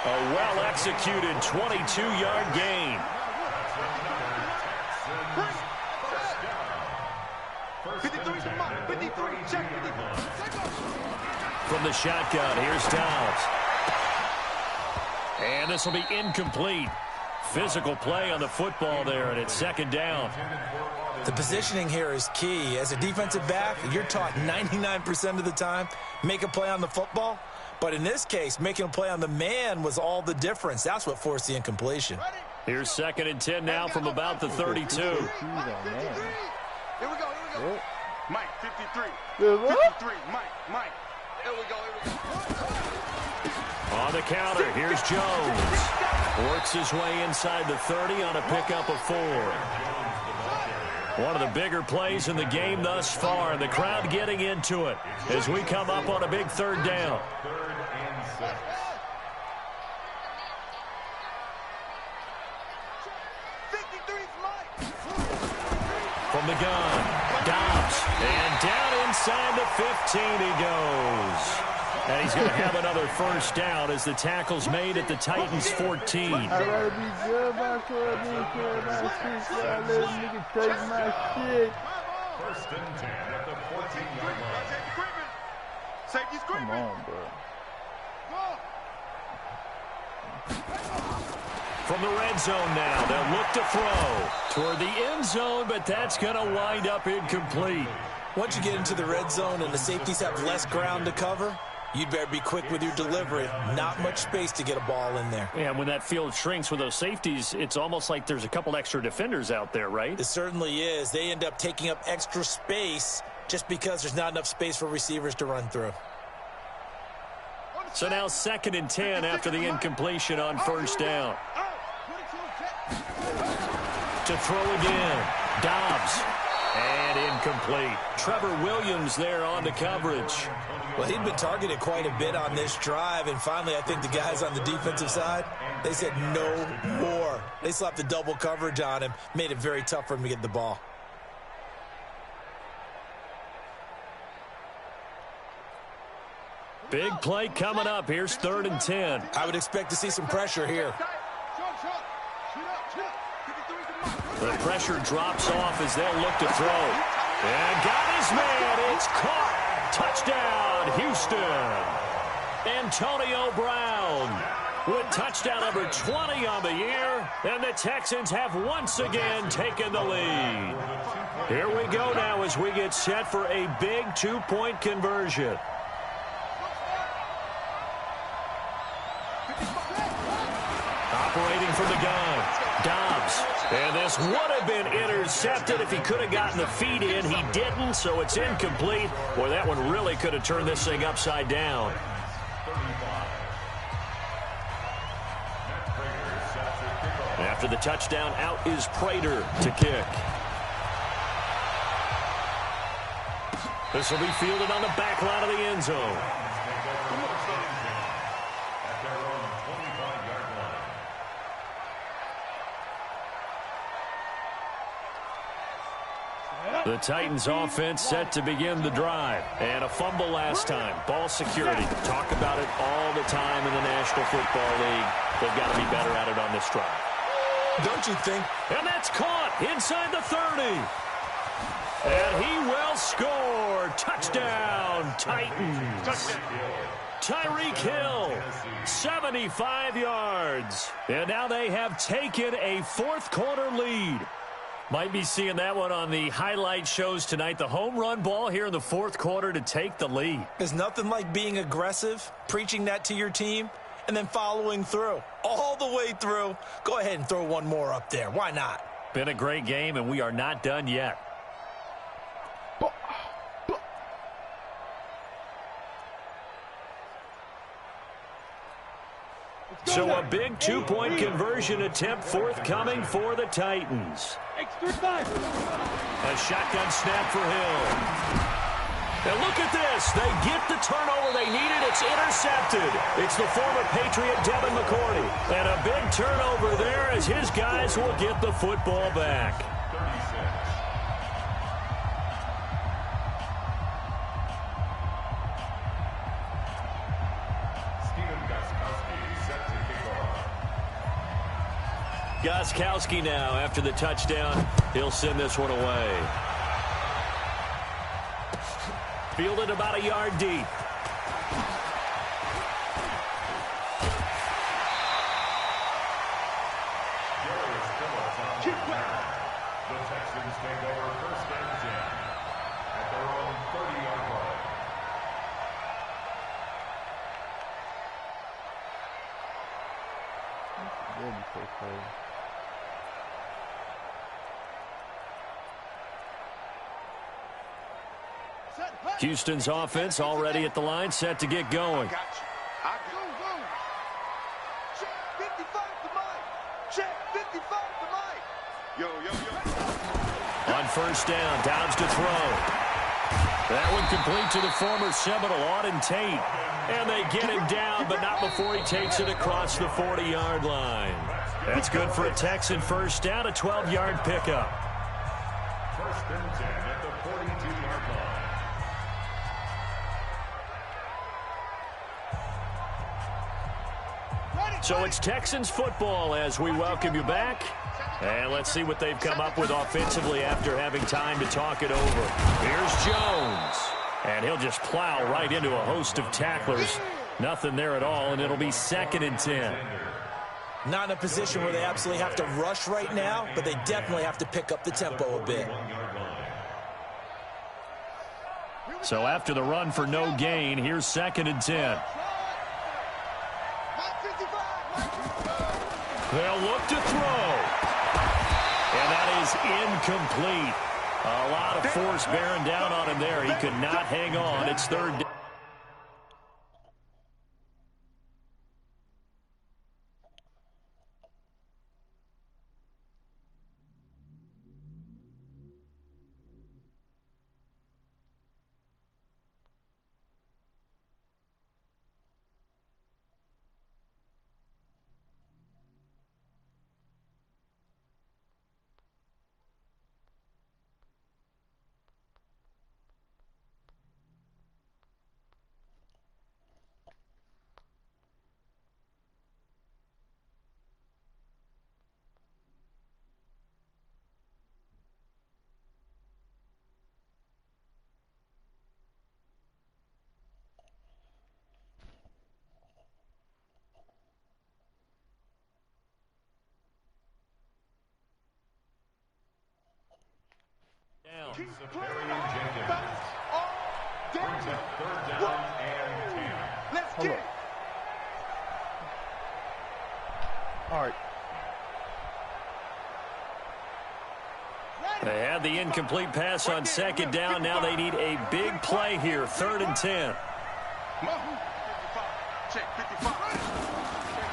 A well-executed 22-yard gain. From the shotgun, here's Dobbs. And this will be incomplete. Physical play on the football there, and it's 2nd down. The positioning here is key. As a defensive back, you're taught 99% of the time, make a play on the football. But in this case, making a play on the man was all the difference. That's what forced the incompletion. Here's 2nd and 10 now from about the 32. Here we go. Mike, 53. 53. Mike. Here we go. On the counter, here's Jones. Works his way inside the 30 on a pickup of 4. One of the bigger plays in the game thus far, and the crowd getting into it as we come up on a big 3rd down. From the gun, Dobbs, and down inside the 15 he goes. And he's going to have another 1st down as the tackle's made at the Titans' 14. I'd rather be good my club than carry my shit, so I let a nigga take my shit. 1st and 10 at the 14-yard line. Safety screen. Come on, bro. From the red zone now, they'll look to throw toward the end zone, but that's going to wind up incomplete. Once you get into the red zone and the safeties have less ground to cover, you'd better be quick with your delivery. Not much space to get a ball in there. Yeah, when that field shrinks with those safeties, it's almost like there's a couple extra defenders out there, right? It certainly is. They end up taking up extra space just because there's not enough space for receivers to run through. So now 2nd and 10 after the incompletion on 1st down. To throw again. Dobbs. And incomplete. Trevor Williams there on the coverage. Well, he'd been targeted quite a bit on this drive, and finally I think the guys on the defensive side, they said no more. They slapped the double coverage on him, made it very tough for him to get the ball. Big play coming up. Here's 3rd and 10. I would expect to see some pressure here. The pressure drops off as they'll look to throw. And got his man. It's caught. Touchdown, Houston. Antonio Brown with touchdown number 20 on the year. And the Texans have once again taken the lead. Here we go now as we get set for a big 2-point conversion. Operating from the gun, Dobbs. And this would have been intercepted if he could have gotten the feet in. He didn't, so it's incomplete. Boy, that one really could have turned this thing upside down. After the touchdown, out is Prater to kick. This will be fielded on the back line of the end zone. The Titans offense set to begin the drive. And a fumble last time. Ball security. Talk about it all the time in the National Football League. They've got to be better at it on this drive. Don't you think? And that's caught inside the 30. And he will score. Touchdown, Titans. Tyreek Hill, 75 yards. And now they have taken a 4th quarter lead. Might be seeing that one on the highlight shows tonight. The home run ball here in the 4th quarter to take the lead. There's nothing like being aggressive, preaching that to your team, and then following through. All the way through. Go ahead and throw one more up there. Why not? Been a great game, and we are not done yet. So a big 2-point conversion attempt forthcoming for the Titans. A shotgun snap for Hill. And look at this. They get the turnover they needed. It's intercepted. It's the former Patriot Devin McCourty. And a big turnover there as his guys will get the football back. Gostkowski now after the touchdown. He'll send this one away. Fielded about a yard deep. The Texans take over 1st and 10 at their own 30-yard line. Houston's offense already at the line, set to get going. Check 55 to Mike. Check 55 to Mike. Yo. On 1st down, Dobbs to throw. That one complete to the former Seminole, Auden Tate. And they get him down, but not before he takes it across the 40-yard line. That's good for a Texan 1st down, a 12-yard pickup. 1st and 10 at the 42-yard line. So it's Texans football as we welcome you back. And let's see what they've come up with offensively after having time to talk it over. Here's Jones. And he'll just plow right into a host of tacklers. Nothing there at all, and it'll be 2nd and 10. Not in a position where they absolutely have to rush right now, but they definitely have to pick up the tempo a bit. So after the run for no gain, here's 2nd and 10. They'll look to throw. And that is incomplete. A lot of force bearing down on him there. He could not hang on. It's 3rd down. Keep playing. Fellas, all day. Let's get it. All right. They had the incomplete pass on second down. Now they need a big play here, 3rd and 10.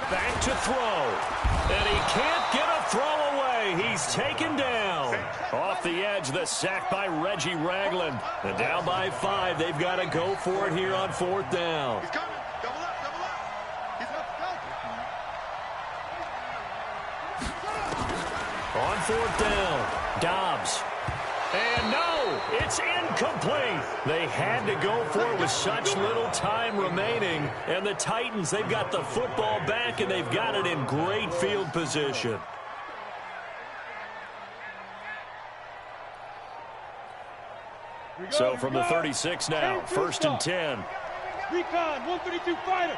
Back to throw. And he can't get a throw away. He's taken down. Off the edge, the sack by Reggie Ragland. And down by 5. They've got to go for it here on 4th down. He's coming. Double up, double up. He's up to go. On 4th down, Dobbs. And no, it's incomplete. They had to go for it with such little time remaining. And the Titans, they've got the football back, and they've got it in great field position. So from the 36 now, 1st and 10. Recon, 132 fighter.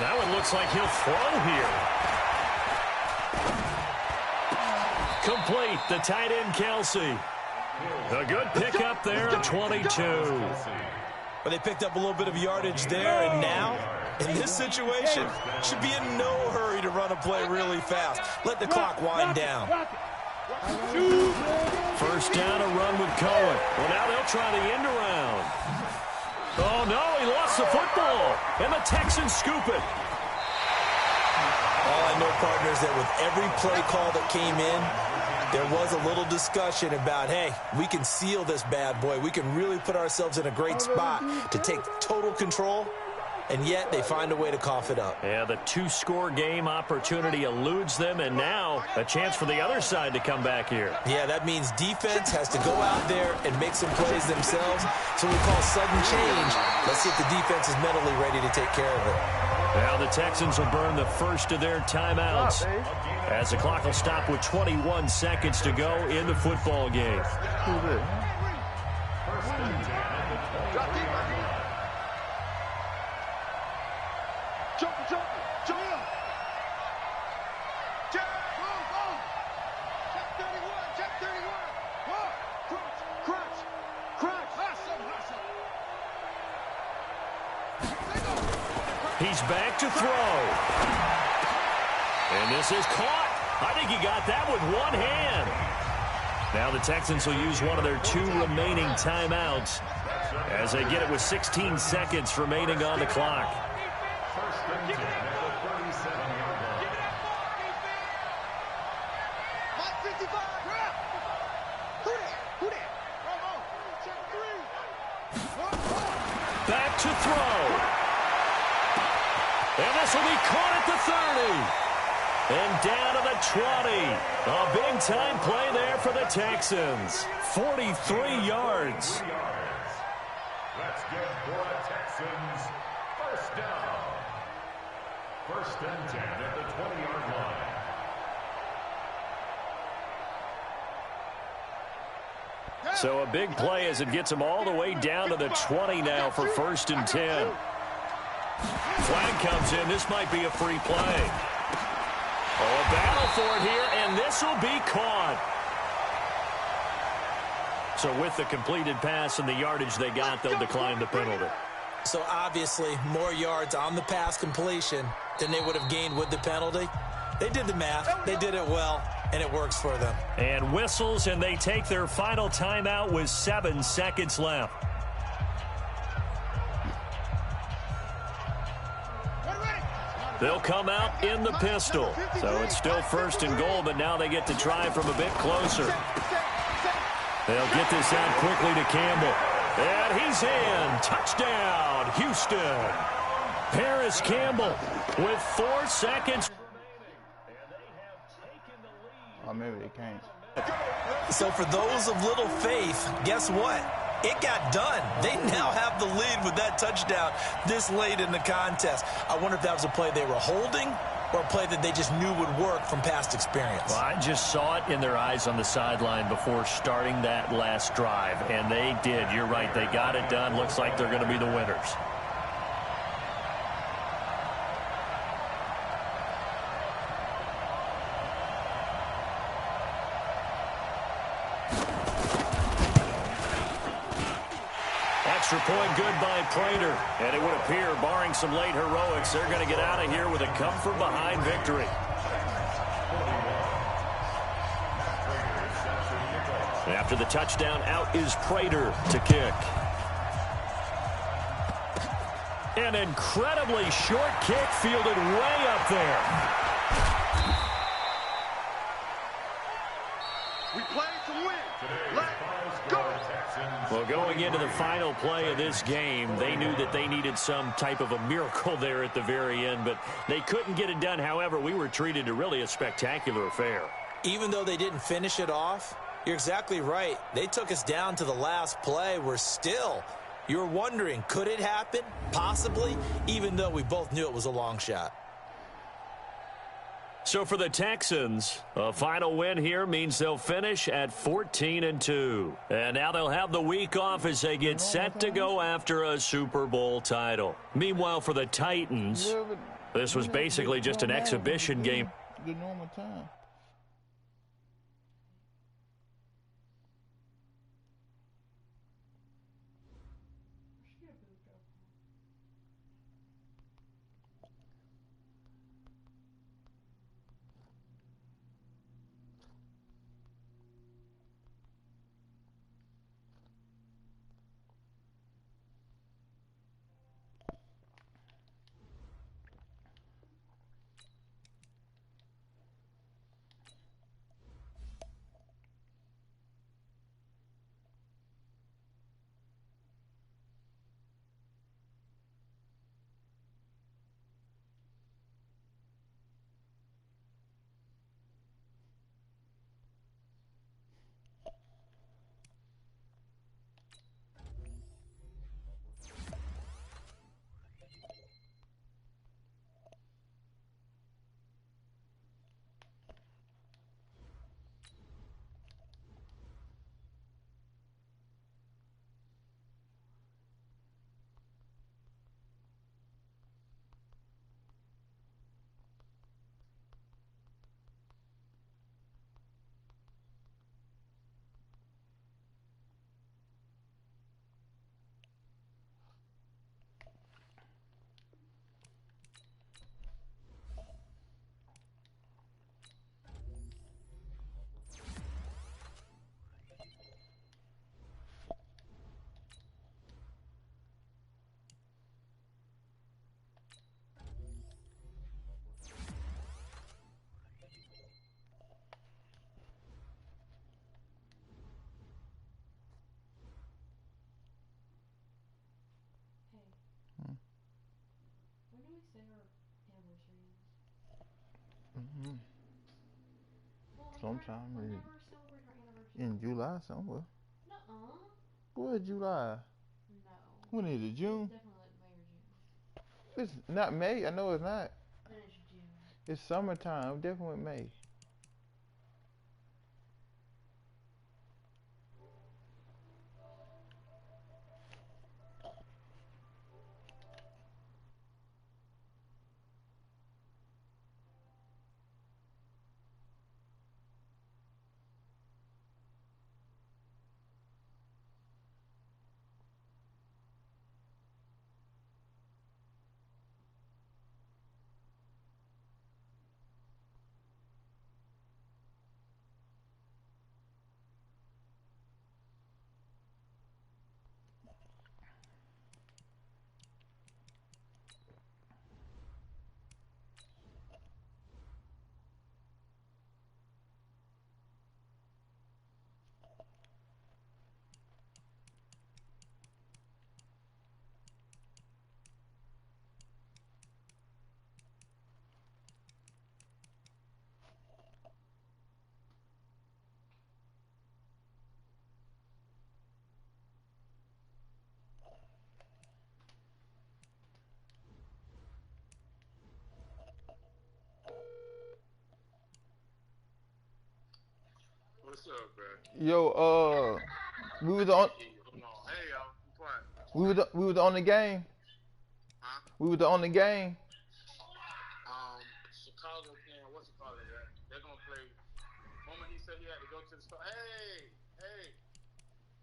That one looks like he'll throw here. Complete, the tight end, Kelsey. A good pickup there at 22. But they picked up a little bit of yardage there, and now, in this situation, should be in no hurry to run a play really fast. Let the clock wind down. 1st down, a run with Cohen. Well, now they'll try the end around. Oh, no, he lost the football. And the Texans scoop it. All I know, partners, that with every play call that came in, there was a little discussion about, hey, we can seal this bad boy. We can really put ourselves in a great spot to take total control, and yet they find a way to cough it up. Yeah, the 2-score game opportunity eludes them, and now a chance for the other side to come back here. Yeah, that means defense has to go out there and make some plays themselves. So we call sudden change. Let's see if the defense is mentally ready to take care of it. Now the Texans will burn the first of their timeouts as the clock will stop with 21 seconds to go in the football game. Who's it? Jump. Check 31. Crunch. Hustle. He's back to throw. And this is caught. I think he got that with one hand. Now the Texans will use one of their 2 remaining timeouts as they get it with 16 seconds remaining on the clock. Back to throw. And this will be caught at the 30. And down to the 20. A big-time play there for the Texans. 43 yards. Let's get for the Texans 1st down. 1st and 10 at the 20-yard line. So a big play as it gets them all the way down to the 20 now for 1st and 10. Flag comes in. This might be a free play. Oh, a battle for it here, and this will be caught. So with the completed pass and the yardage they got, they'll decline the penalty. So obviously, more yards on the pass completion than they would have gained with the penalty. They did the math. They did it well, and it works for them. And whistles, and they take their final timeout with 7 seconds left. They'll come out in the pistol. So it's still 1st and goal, but now they get to try from a bit closer. They'll get this out quickly to Campbell. And he's in. Touchdown, Houston. Paris Campbell with 4 seconds. Oh, maybe they can't. So for those of little faith, guess what? It got done. They now have the lead with that touchdown this late in the contest. I wonder if that was a play they were holding or a play that they just knew would work from past experience. Well, I just saw it in their eyes on the sideline before starting that last drive, and they did. You're right. They got it done. Looks like they're going to be the winners. point good by Prater. And it would appear, barring some late heroics, they're going to get out of here with a come-from-behind victory. After the touchdown, out is Prater to kick. An incredibly short kick fielded way up there. We play to win. Let's go. Well, going into the final play of this game, they knew that they needed some type of a miracle there at the very end, but they couldn't get it done. However, we were treated to really a spectacular affair. Even though they didn't finish it off, you're exactly right. They took us down to the last play. We're still, you're wondering, could it happen? Possibly, even though we both knew it was a long shot. So for the Texans, a final win here means they'll finish at 14-2. And now they'll have the week off as they get set to go after a Super Bowl title. Meanwhile, for the Titans, this was basically just an exhibition game. The normal time. Sometime in July somewhere. Nuh-uh. What, July? No. When is it, June? It's definitely like May or June. It's not May. I know it's not. Then it's June. It's summertime. Definitely May. What's up, bro? Yo, we was on. Hey, y'all. I'm quiet. We was on the game. Huh? We was on the game. Chicago playing, what's it called? They're gonna play. Moment he said he had to go to the store. Hey.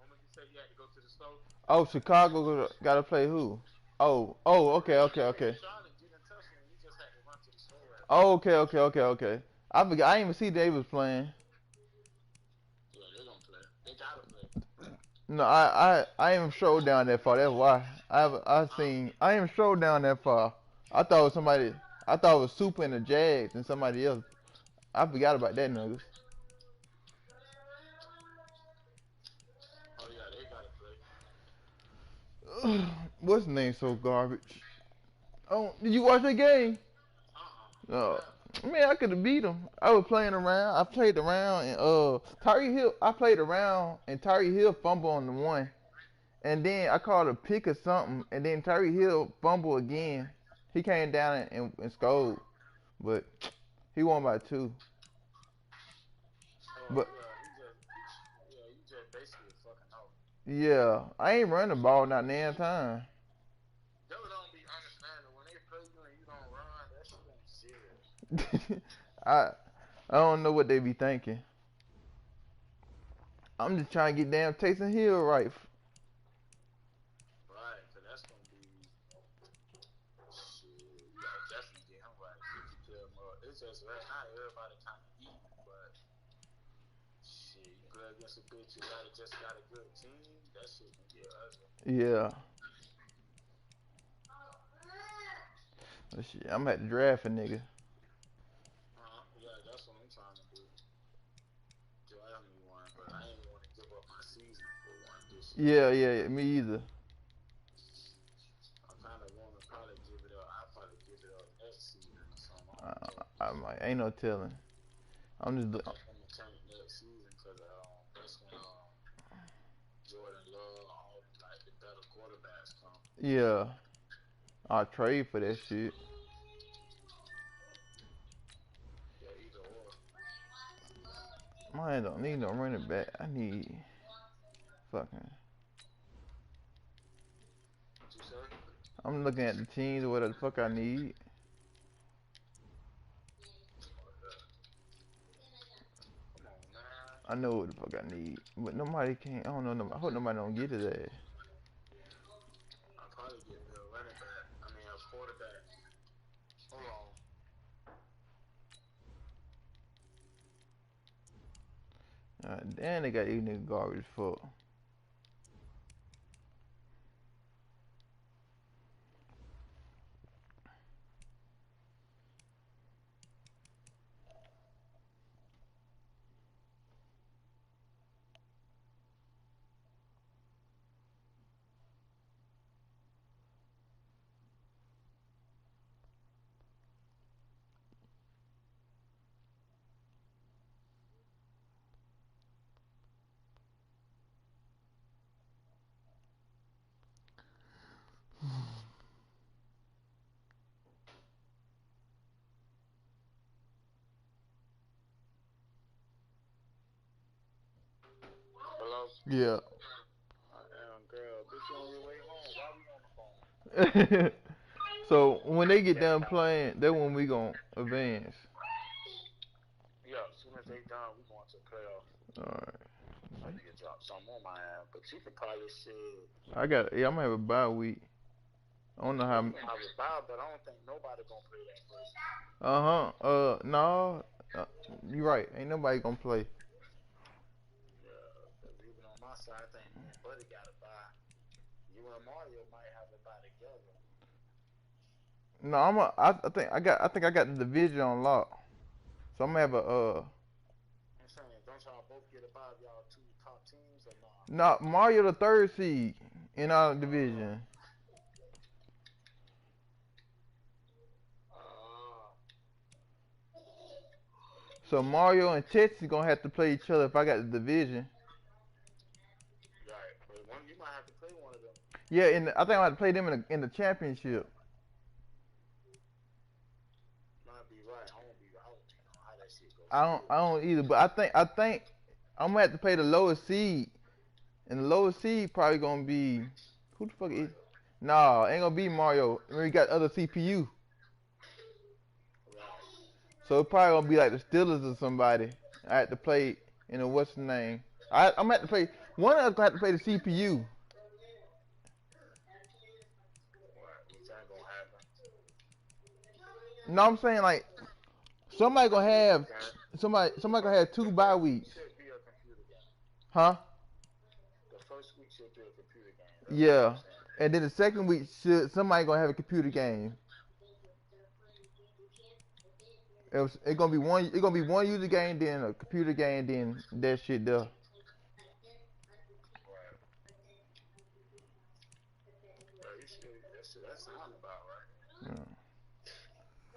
Moment he said he had to go to the store. Oh, Chicago gotta play who? Okay. Oh, okay. I forgot. I didn't even see they was playing. Yeah, they're gonna play. They gotta play. No, I ain't even strolled down that far. That's why I ain't even strolled down that far. I thought it was somebody. I thought it was Super and the Jags and somebody else. I forgot about that niggas. Oh yeah, they gotta play. What's the name so garbage? Oh, did you watch that game? No. Man, I could have beat him. I was playing around. I played around and Tyree Hill. I played around and Tyree Hill fumbled on the one, and then I called a pick or something, and then Tyree Hill fumbled again. He came down and scored, but he won by 2. But You just basically fucking out. yeah, I ain't running the ball not damn time. That don't be understanding when they play you and you don't run. That shit ain't serious. I don't know what they be thinking. I'm just trying to get damn Taysom Hill right. Right, so that's gonna be shit. You gotta definitely get him right. If you play him up. It's just right now everybody kind of eat, but shit, you play against a bitch who just got a good team. That shit can get ugly. Yeah. Shit, I'm at the draft a nigga. Yeah, that's what I'm trying to do. Draft me one, but I ain't want to give up my season for one this year. Yeah, me either. I kind of want to probably give it up. I'll probably give it up next season or something. I might, ain't no telling. I'm just. I'm gonna turn it next season because that's when Jordan Love, all like the better quarterbacks come. Yeah. I'll trade for that shit. Yeah, either or. Mine don't need no running back. I need fucking. What you say? I'm looking at the teams or whatever the fuck I need. Come on, man. I know what the fuck I need, but nobody can't. I don't know. I hope nobody don't get his ass. I'll probably get me a running back. I mean, a quarterback. Hold on. Damn, they got these niggas garbage fuck. Hello? Yeah. Damn, girl. Bitch, you on your way home. Why we on the phone? So when they get done playing, that's when we gonna advance. Yeah, as soon as they done, we going to the playoffs. Alright. I need to drop something on my ass, but you could probably shit. I'm gonna have a bye week. I don't know how. You have a bye, but I don't think nobody gonna play that first. No. You right. Ain't nobody gonna play. Yeah, because even on my side, I think me and Buddy got a bye. You and Mario might have a bye together. No, I think I got the division on lock. So I'm gonna have a I'm saying, don't y'all both get a bye of y'all two top teams or not? No, Mario the 3rd seed in our division. So Mario and Texas gonna have to play each other if I got the division. Right, but you might have to play one of them. Yeah, I think I have to play them in the championship. Might be right. I don't know how that shit goes. I don't either, but I think I'm gonna have to play the lowest seed, and the lowest seed probably gonna be who the fuck is? Nah, ain't gonna be Mario. We got other CPU. So it's probably gonna be like the Steelers or somebody. I had to play, what's the name? I'm gonna have to play. One of us gonna have to play the CPU. ain't gonna happen. No, I'm saying like somebody gonna have somebody gonna have 2 bye weeks. Should be a computer game. Huh? The first week should be a computer game. Yeah. And then the second week should somebody gonna have a computer game. It's gonna be one user game, then a computer game, then that shit there. That sound about right. Yeah.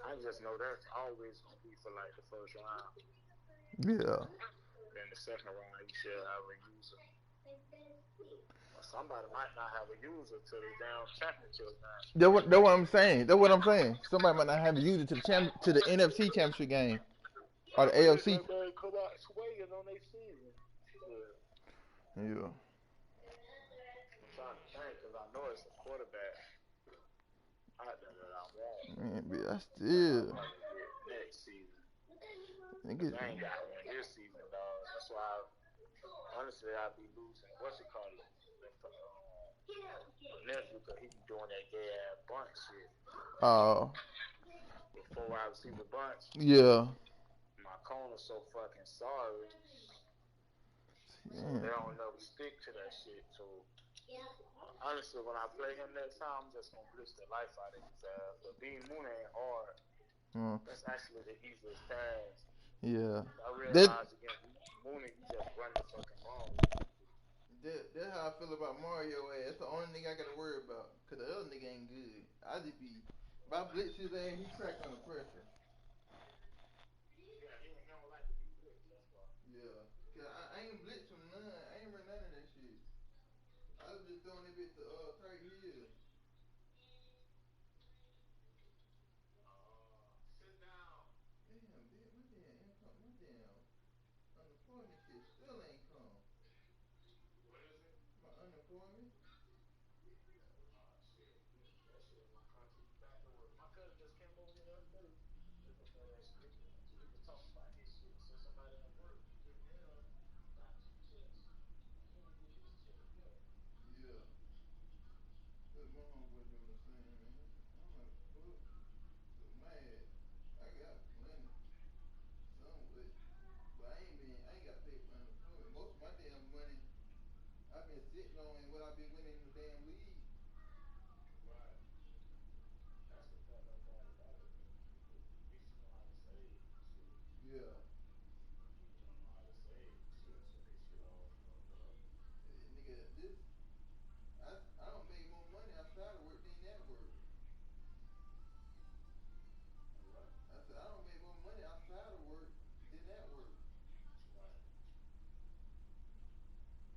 I just know that's always gonna be for like the first round. Yeah. Then the second round you should have a user. Somebody might not have a user to the damn championship match. That's what I'm saying. That's what I'm saying. Somebody might not have a user to the NFC championship game or the AFC. Everybody come out swinging on their season. Yeah. I'm trying to think because I know it's a quarterback out there that I want. Man, but I still. Next season. Niggas. I ain't got one this season, dog. That's why, honestly, I'd be losing. What's it called? Nephew, because he be doing that gay ass bunch shit. Oh. Before I receive the bunch. Yeah. My corner's so fucking sorry. Yeah. They don't never stick to that shit. So, honestly, when I play him next time, I'm just gonna blitz the life out of his ass. But being Moon ain't hard. That's actually the easiest task. Yeah. I realized against Moon, you just run the fucking ball. That's how I feel about Mario ass. That's the only nigga I gotta worry about. Cause the other nigga ain't good. I just be, if I blitz his ass, he crack under pressure. Yeah, he don't like to be blitzed, that's why. Yeah. Cause I ain't blitz from none. I ain't run none of that shit. I was just throwing that bitch to Trey Hill. Sit down. Damn, bitch, my damn income, my damn unemployment shit still ain't come. What is it? My unemployment. Shit. That shit gonna come to you back to work. My cousin just came over here the other day. Looking for that shit. He was talking about his shit. So somebody at work getting him got 2 checks. He didn't get his check yet. Yeah. Look, my homeboy doing the same, man. I'm like, fuck. So mad. I got plenty. Some with, but I ain't got paid for unemployment. Most of my damn money I've been sitting on and what I've been winning in the damn league. Right. That's the fucked up part about it, though. At least you know how to save and shit. Yeah. People don't know how to save and shit, so they shit all fucked up. Nigga, I don't make more money outside of work than that work. What? I said I don't make more money outside of work than that work. Right.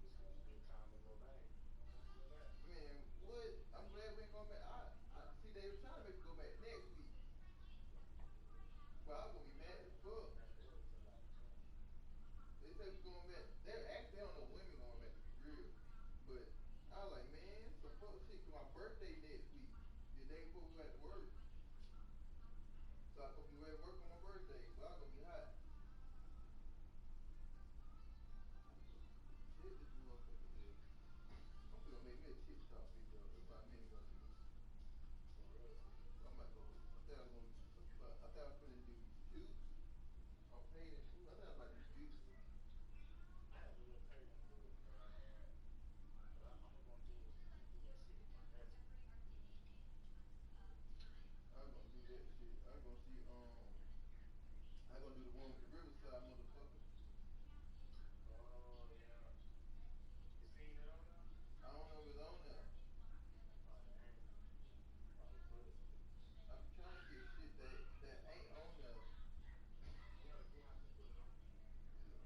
It's gonna be time to go back. You don't want to hear that? Man, what? I'm glad we ain't going back. I see they were trying to make me go back next week. But I was gonna be mad as fuck. Back to work till like June. They say we going back. They don't know when we going back to be real. But I was like, man, some fuck shit. Cause my birthday next week. The day before we went to work. So I could be ready to work on my birthday. So I gonna be hot. Shit, this motherfucker here. I'm gonna make me a TikTok video. That's about many gonna see. So I'm about to go. I thought I was gonna do jukes or paid in food. I thought I was about to do jukes. I had to do a paid in full because I had. But I'm gonna do that shit with my nephew. I'm gonna do that shit. I'm gonna see. I'm gonna do the one with the Riverside motherfucker. Oh yeah. You seen it on there? I don't know if it's on there. Probably ain't. Probably posted it. I be trying to get shit that ain't on there. Yeah, you have to put it on there. Yeah.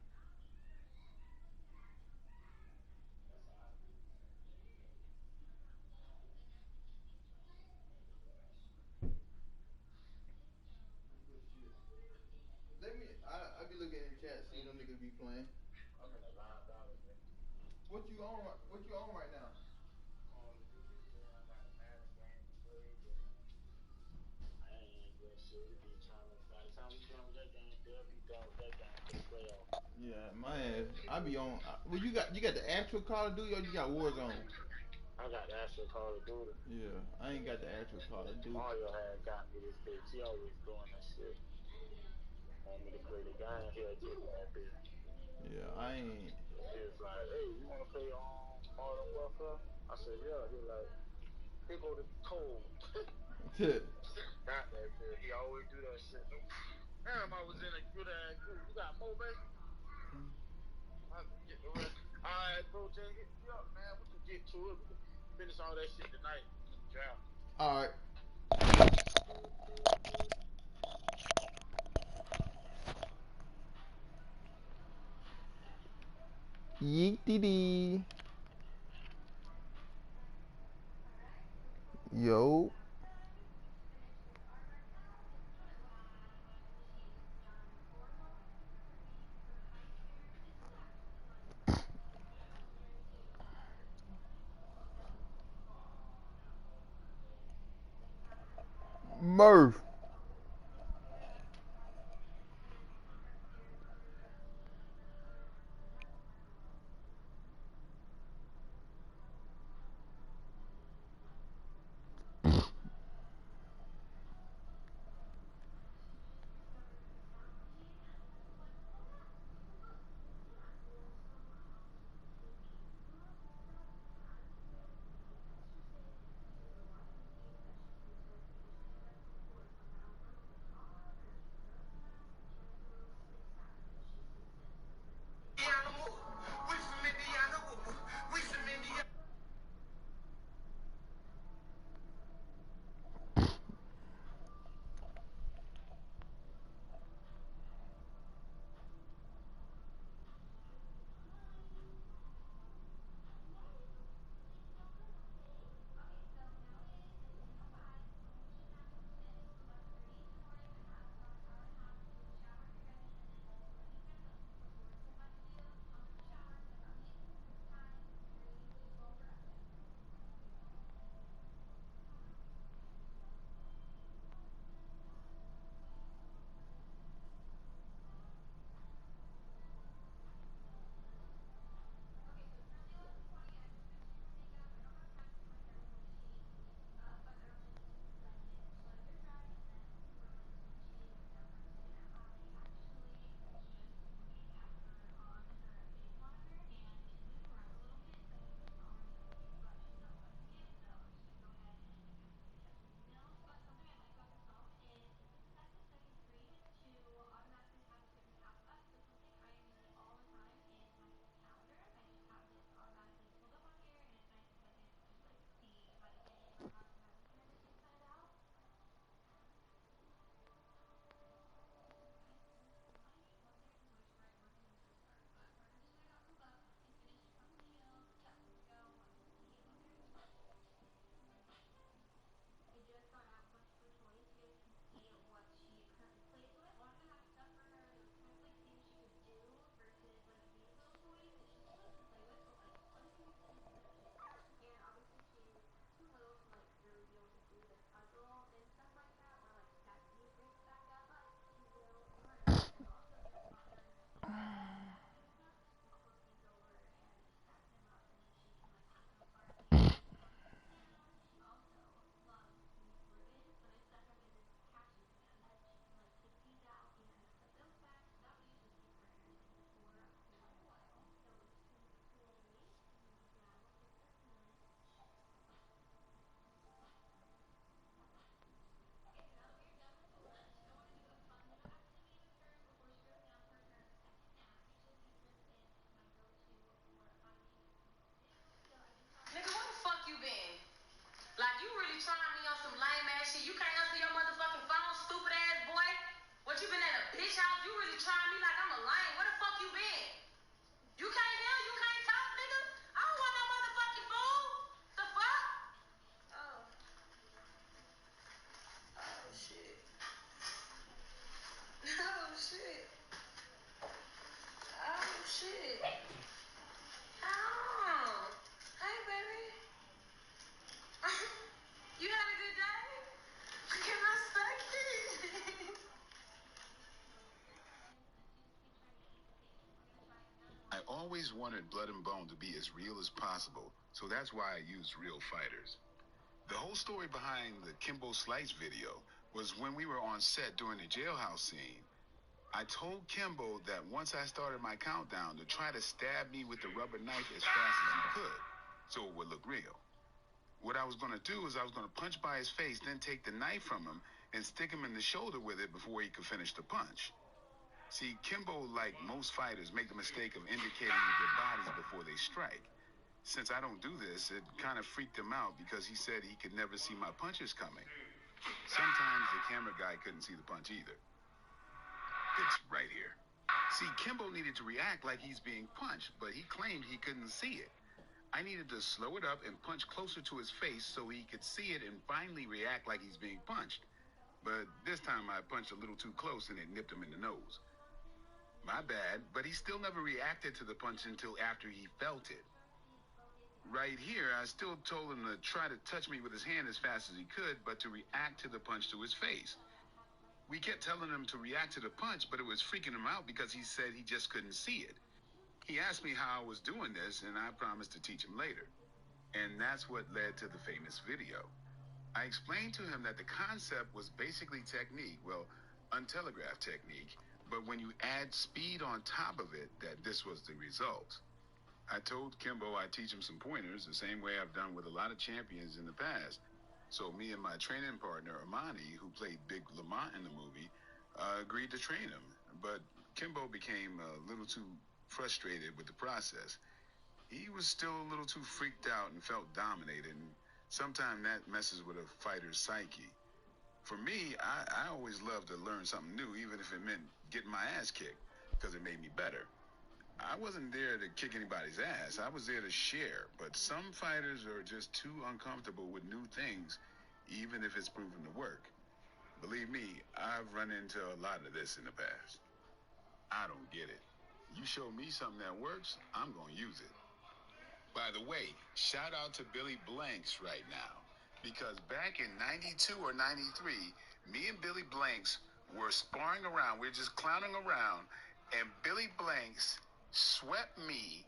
That's how I do it, man. But shit. I be looking in the chat, see them niggas be playing. I'm in a live battle, man. What you on right now? Call of Duty, then I got a Madden game to play, then I ain't doing shit. We be trying to, by the time we done with that game, they'll be done with that game for the playoffs. Yeah, man. I be on. Well, you got the actual Call of Duty or you got Warzone? I got the actual Call of Duty. Yeah, I ain't got the actual Call of Duty. Mario had got me this bitch. He always doing that shit. Want me to play the game, he'll give me that bitch. Yeah, I ain't. He was like, hey, you wanna play Modern Warfare? I said, yeah. He was like, here go the code. Got that bitch. He always do that shit. Damn, I was in a good ass group. You got more, baby? I have to get the rest. Alright, bro, just hit me up, man. We can get to it. We can finish all that shit tonight in the draft. Alright. Yeet-dee-dee. Yo. Murph. always wanted Blood and Bone to be as real as possible, so that's why I used real fighters. The whole story behind the Kimbo Slice video was when we were on set during the jailhouse scene. I told Kimbo that once I started my countdown to try to stab me with the rubber knife as fast as he could, so it would look real. What I was going to do is I was going to punch by his face, then take the knife from him and stick him in the shoulder with it before he could finish the punch. See, Kimbo, like most fighters, make the mistake of indicating with their bodies before they strike. Since I don't do this, it kind of freaked him out because he said he could never see my punches coming. Sometimes the camera guy couldn't see the punch either. It's right here. See, Kimbo needed to react like he's being punched, but he claimed he couldn't see it. I needed to slow it up and punch closer to his face so he could see it and finally react like he's being punched. But this time I punched a little too close and it nipped him in the nose. My bad, but he still never reacted to the punch until after he felt it. Right here, I still told him to try to touch me with his hand as fast as he could, but to react to the punch to his face. We kept telling him to react to the punch, but it was freaking him out because he said he just couldn't see it. He asked me how I was doing this, and I promised to teach him later. And that's what led to the famous video. I explained to him that the concept was basically technique, well, untelegraphed technique, but when you add speed on top of it, that this was the result. I told Kimbo I'd teach him some pointers, the same way I've done with a lot of champions in the past. So me and my training partner, Amani, who played Big Lamont in the movie, agreed to train him. But Kimbo became a little too frustrated with the process. He was still a little too freaked out and felt dominated, and sometimes that messes with a fighter's psyche. For me, I always loved to learn something new, even if it meant getting my ass kicked, because it made me better. I wasn't there to kick anybody's ass. I was there to share. But some fighters are just too uncomfortable with new things, even if it's proven to work. Believe me, I've run into a lot of this in the past. I don't get it. You show me something that works, I'm going to use it. By the way, shout out to Billy Blanks right now. Because back in 92 or 93, me and Billy Blanks were sparring around. We were just clowning around. And Billy Blanks swept me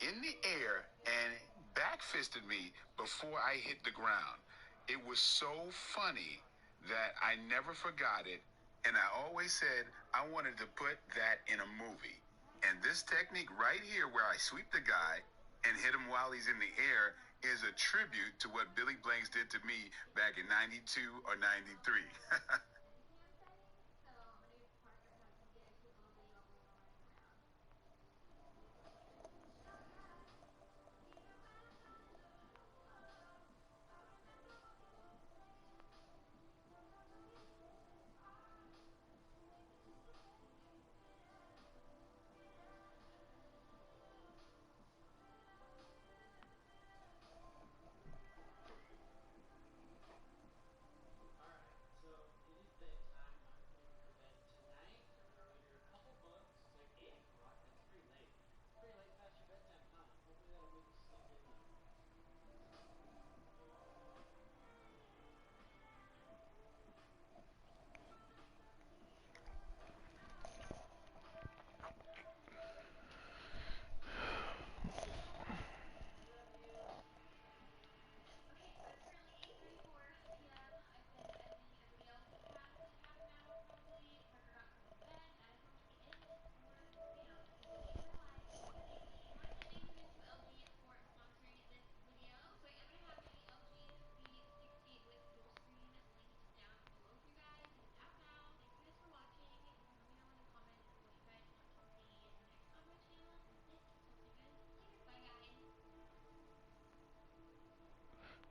in the air and back-fisted me before I hit the ground. It was so funny that I never forgot it, and I always said I wanted to put that in a movie. And this technique right here where I sweep the guy and hit him while he's in the air is a tribute to what Billy Blanks did to me back in 92 or 93.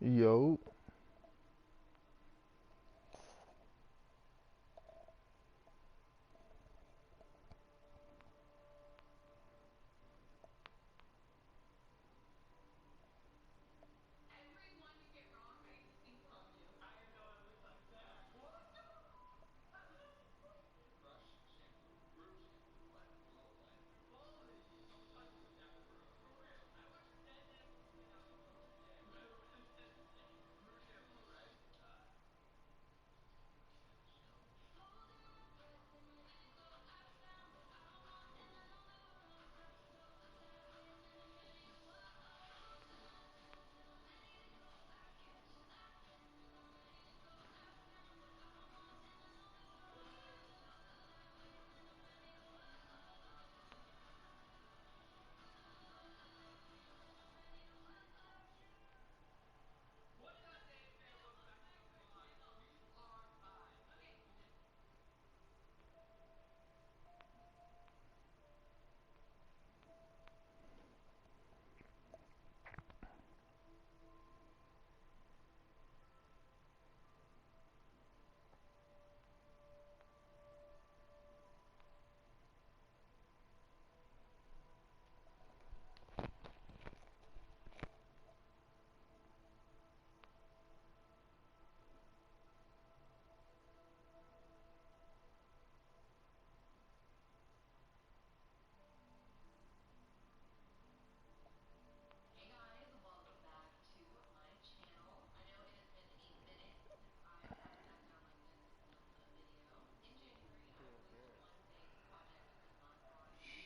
Yo.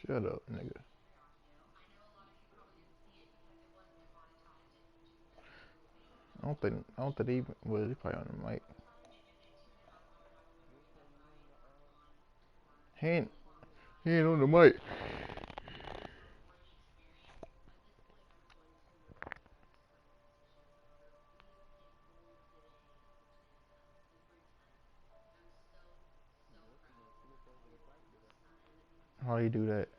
Shut up, nigga. I don't think he was probably on the mic. He ain't on the mic. How do you do that?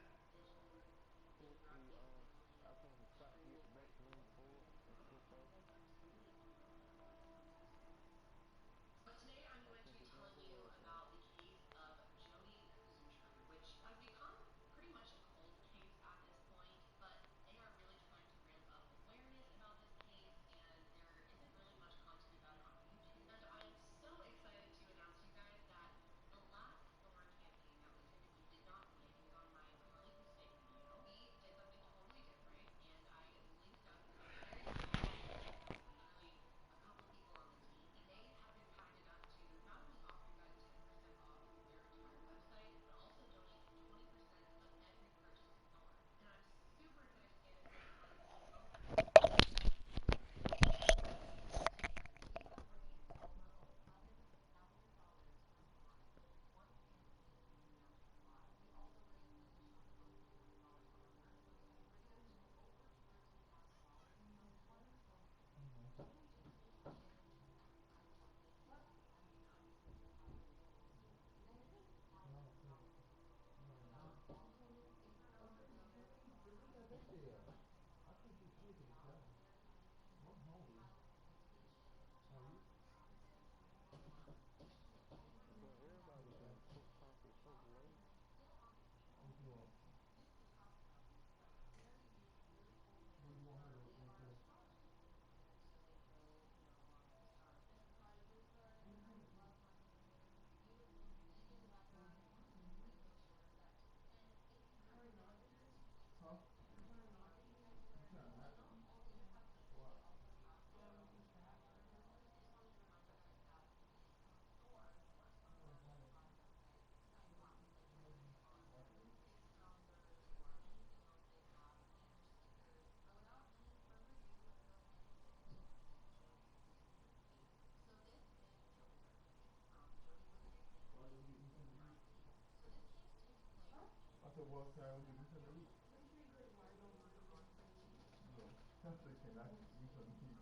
I said, well, can I go get me something to eat? Make sure you drink water. Don't drink anything to eat. Yeah. I said, can I get me something to eat?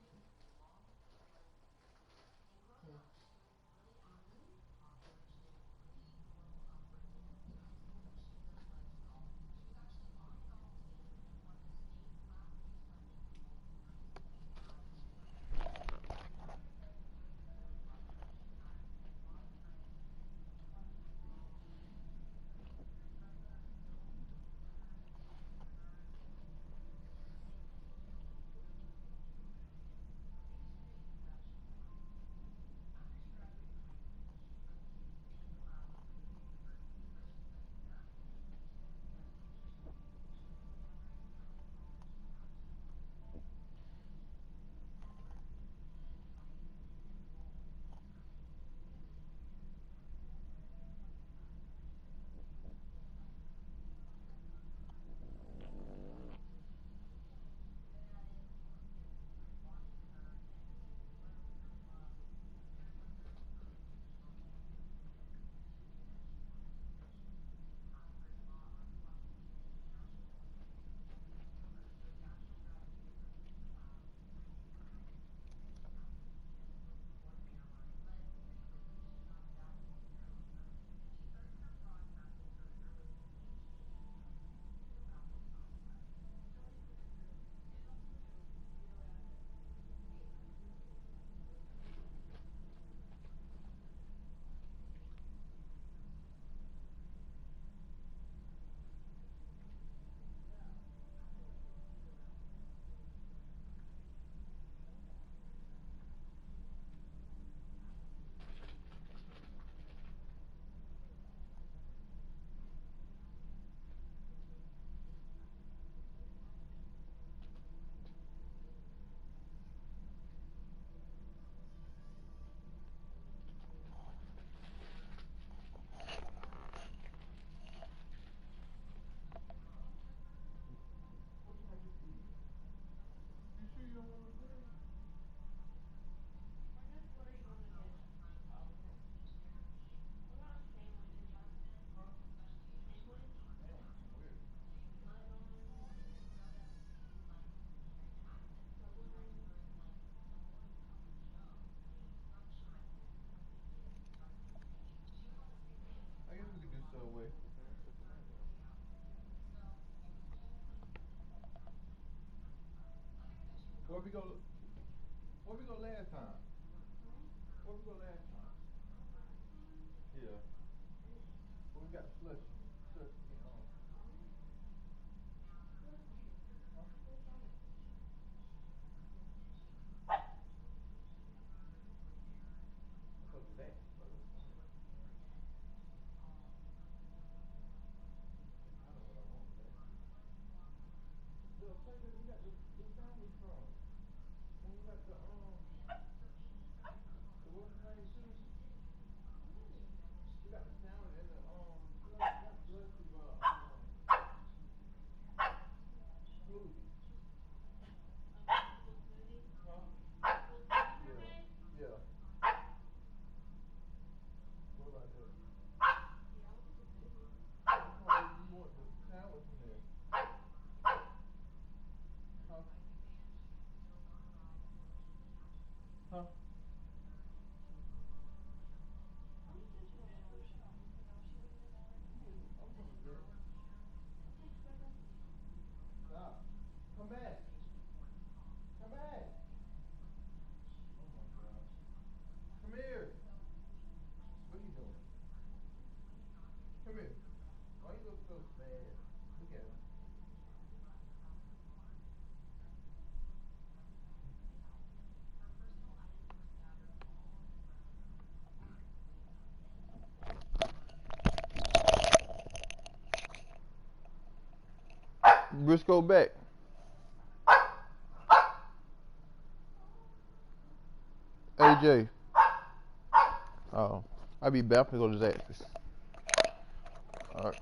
we go? Where we go last time? Where we go last time? Yeah. Well, we got the slushy. Slushy. Huh? Because of that. I know what I want with that. Look, take it. We got the sandwich from. When we got the what's the name too? We got the sandwich and the not slushy but smoothie. Huh? Yeah. Yeah. What about that? I'm talking about you want the sandwich from there. Huh? Huh? I'm coming back. Stop. Come back. Come back. Oh my God. Come here. What are you doing? Come here. Why you look so sad? Look at him. Briscoe back. AJ. Oh. I'll be back to go to Zaxby's. Alright.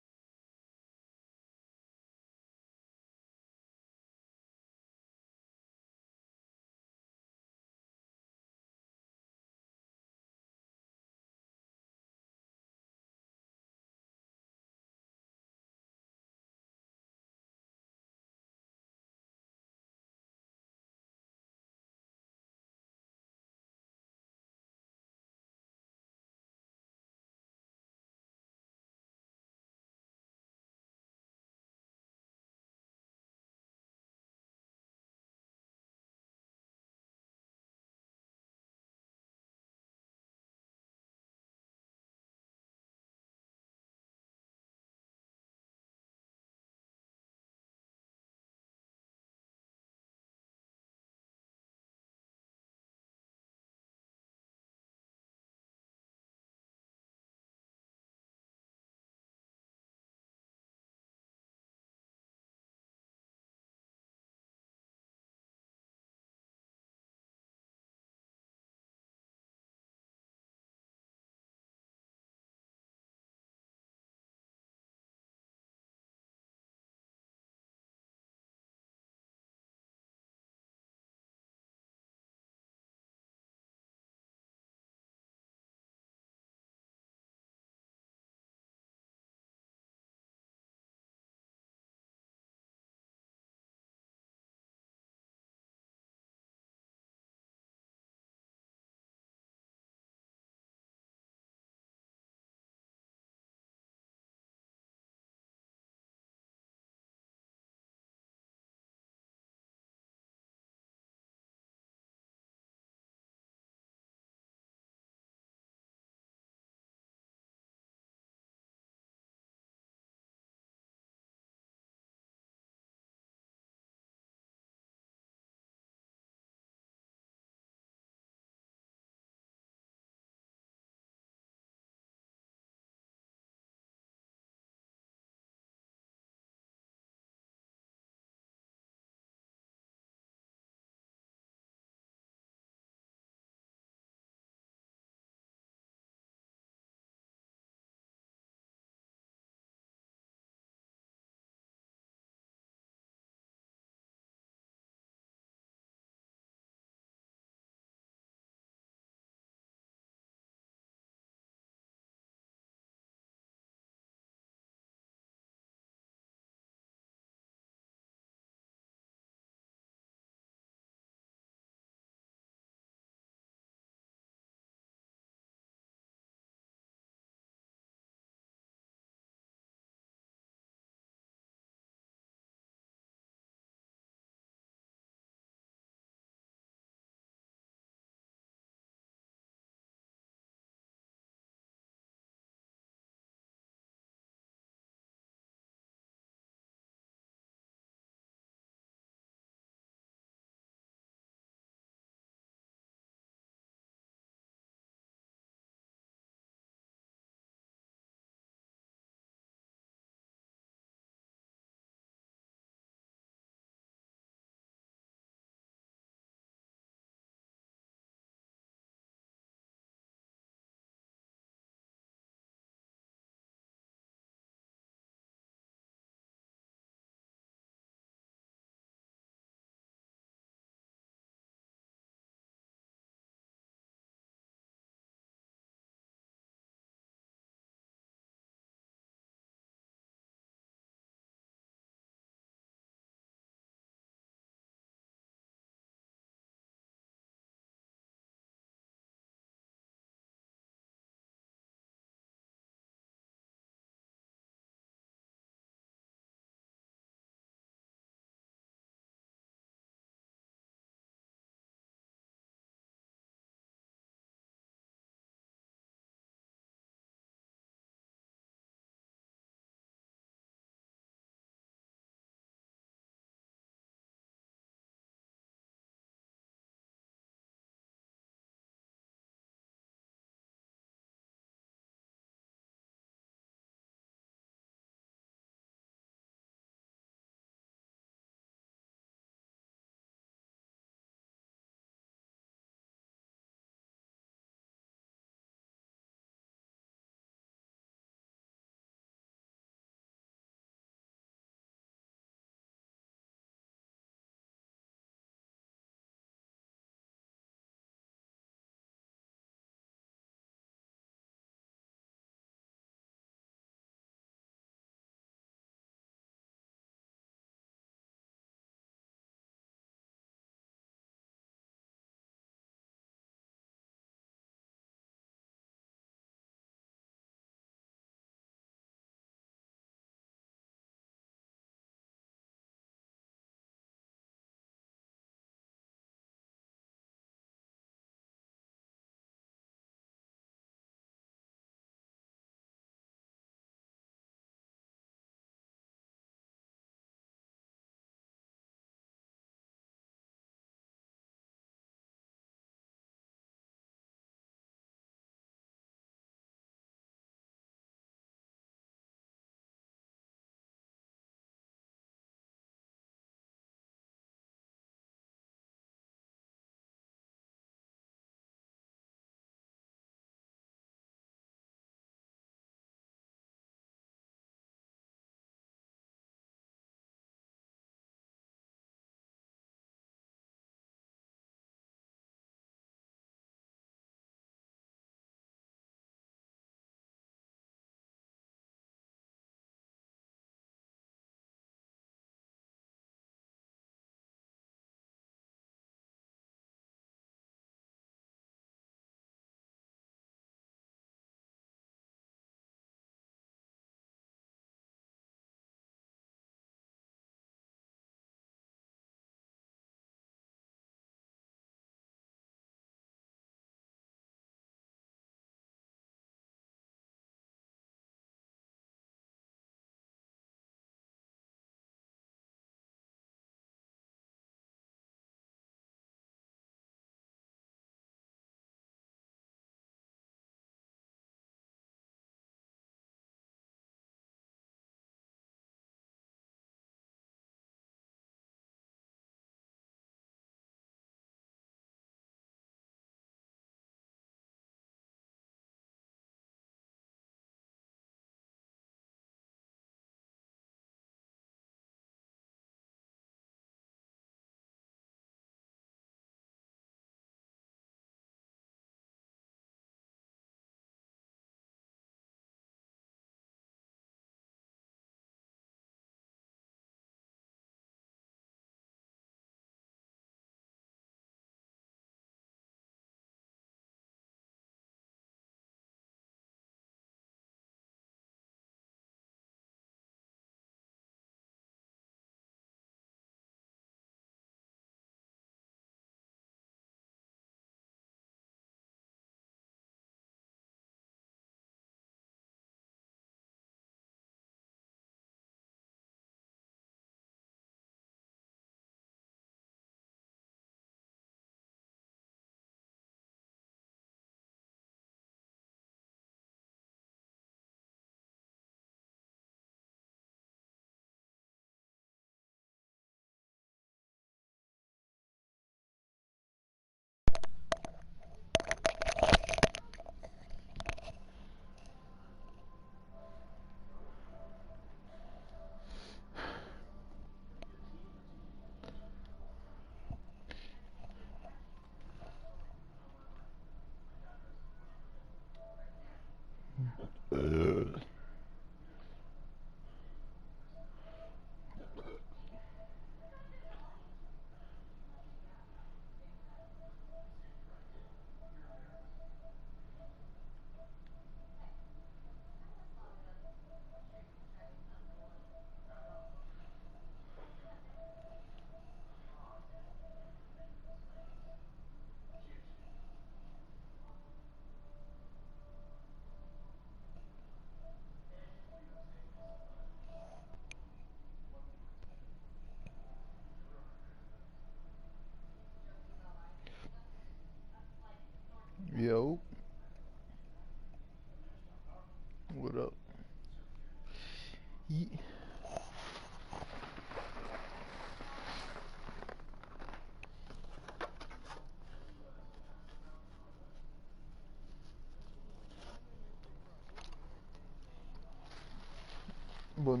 But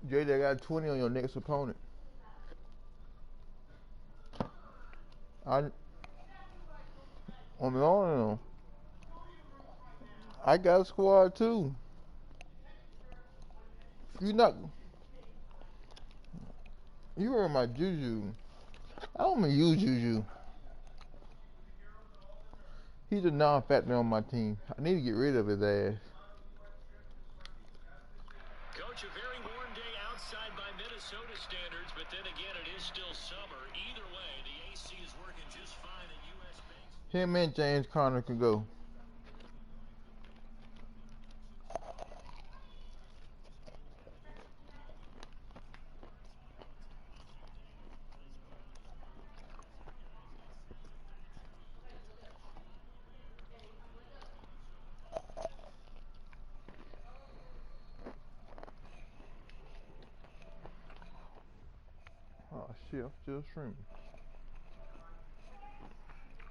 JJ got 20 on your next opponent. I got a squad too. You were my Juju. I don't even use Juju. He's a non-factor on my team. I need to get rid of his ass. Coach, a very warm day outside by Minnesota standards, but then again, it is still summer. Either way, the AC is working just fine at U.S. Bank. Him and James Conner can go. Oh shit, I'm still streaming.